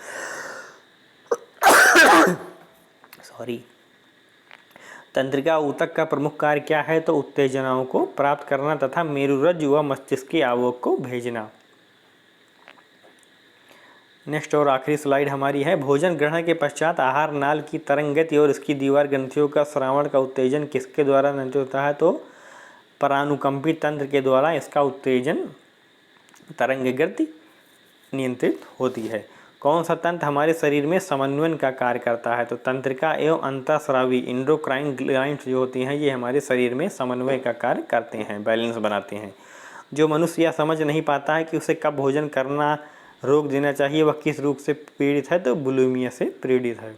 सॉरी। तंत्रिका ऊतक का प्रमुख कार्य क्या है? तो उत्तेजनाओं को प्राप्त करना तथा मेरुरज्जु व मस्तिष्क के आवक को भेजना। नेक्स्ट और आखिरी स्लाइड हमारी है, भोजन ग्रहण के पश्चात आहार नाल की तरंग गति और इसकी दीवार ग्रंथियों का श्रावण का उत्तेजन किसके द्वारा नियंत्रित होता है? तो परानुकंपी तंत्र के द्वारा इसका उत्तेजन तरंग गति नियंत्रित होती है। कौन सा तंत्र हमारे शरीर में समन्वयन का कार्य करता है? तो तंत्रिका एवं अंतःस्रावी इंडोक्राइन ग्लैंड्स जो होती हैं ये हमारे शरीर में समन्वय का कार्य करते हैं, बैलेंस बनाते हैं। जो मनुष्य यह समझ नहीं पाता है कि उसे कब भोजन करना रोक देना चाहिए, वह किस रोग से पीड़ित है? तो बुलिमिया से पीड़ित है।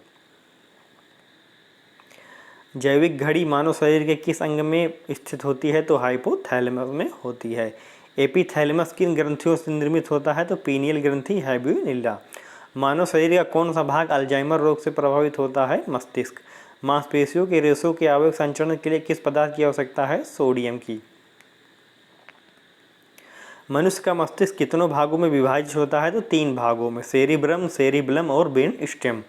जैविक घड़ी मानव शरीर के किस अंग में स्थित होती है? तो हाइपोथैलेमस में होती है। एपिथैलेमस किन ग्रंथियों से निर्मित होता है? तो पीनियल ग्रंथि, हैब्यूलिला। मानव शरीर का कौन सा भाग अल्जाइमर रोग से प्रभावित होता है? मस्तिष्क। मांसपेशियों के रेशों के आवयव संचरण के लिए किस पदार्थ की आवश्यकता है? सोडियम की। मनुष्य का मस्तिष्क कितनों भागों में विभाजित होता है? तो 3 भागों में, सेरिब्रम, सेरिबलम और ब्रेन स्टेम।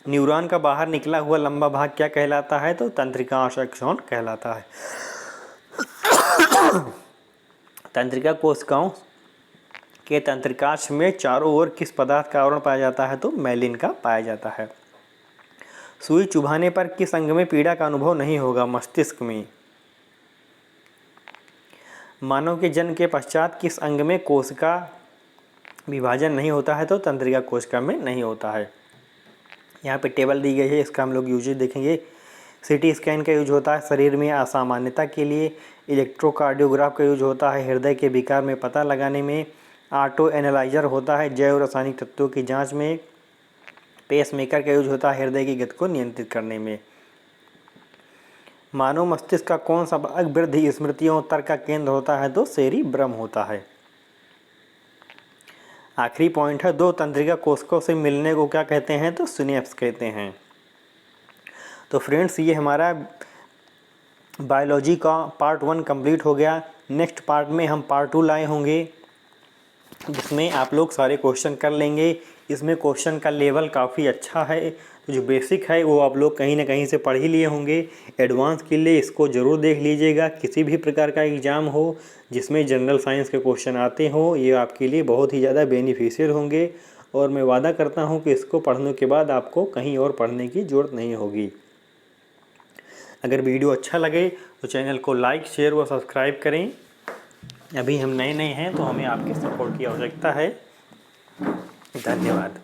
न्यूरॉन का बाहर निकला हुआ लंबा भाग क्या कहलाता है? तो तंत्रिकांश, एक्सॉन कहलाता है। तंत्रिका कोशिकाओं के तंत्रिकांश में चारों ओर किस पदार्थ का आवरण पाया जाता है? तो मैलिन का पाया जाता है। सुई चुभाने पर किस अंग में पीड़ा का अनुभव नहीं होगा? मस्तिष्क में। मानव के जन्म के पश्चात किस अंग में कोशिका विभाजन नहीं होता है? तो तंत्रिका कोशिका में नहीं होता है। यहाँ पे टेबल दी गई है, इसका हम लोग यूजेज देखेंगे। सीटी स्कैन का यूज होता है शरीर में असामान्यता के लिए। इलेक्ट्रोकार्डियोग्राफ का यूज होता है हृदय के विकार में पता लगाने में। ऑटो एनालाइजर होता है जैव रासायनिक तत्वों की जांच में। पेसमेकर का यूज होता है हृदय की गति को नियंत्रित करने में। मानव मस्तिष्क का कौन सा भाग वृद्धि, स्मृतियों, तर्क का केंद्र होता है? तो सेरिब्रम होता है। आखिरी पॉइंट है, 2 तंत्रिका कोशिकाओं से मिलने को क्या कहते हैं? तो सिनेप्स कहते हैं। तो फ्रेंड्स, ये हमारा बायोलॉजी का पार्ट 1 कंप्लीट हो गया। नेक्स्ट पार्ट में हम पार्ट 2 लाए होंगे, जिसमें आप लोग सारे क्वेश्चन कर लेंगे। इसमें क्वेश्चन का लेवल काफ़ी अच्छा है। तो जो बेसिक है वो आप लोग कहीं ना कहीं से पढ़ ही लिए होंगे। एडवांस के लिए इसको ज़रूर देख लीजिएगा। किसी भी प्रकार का एग्ज़ाम हो जिसमें जनरल साइंस के क्वेश्चन आते हों, ये आपके लिए बहुत ही ज़्यादा बेनिफिशियल होंगे। और मैं वादा करता हूँ कि इसको पढ़ने के बाद आपको कहीं और पढ़ने की ज़रूरत नहीं होगी। अगर वीडियो अच्छा लगे तो चैनल को लाइक, शेयर व सब्सक्राइब करें। अभी हम नए हैं तो हमें आपके सपोर्ट की आवश्यकता है। धन्यवाद।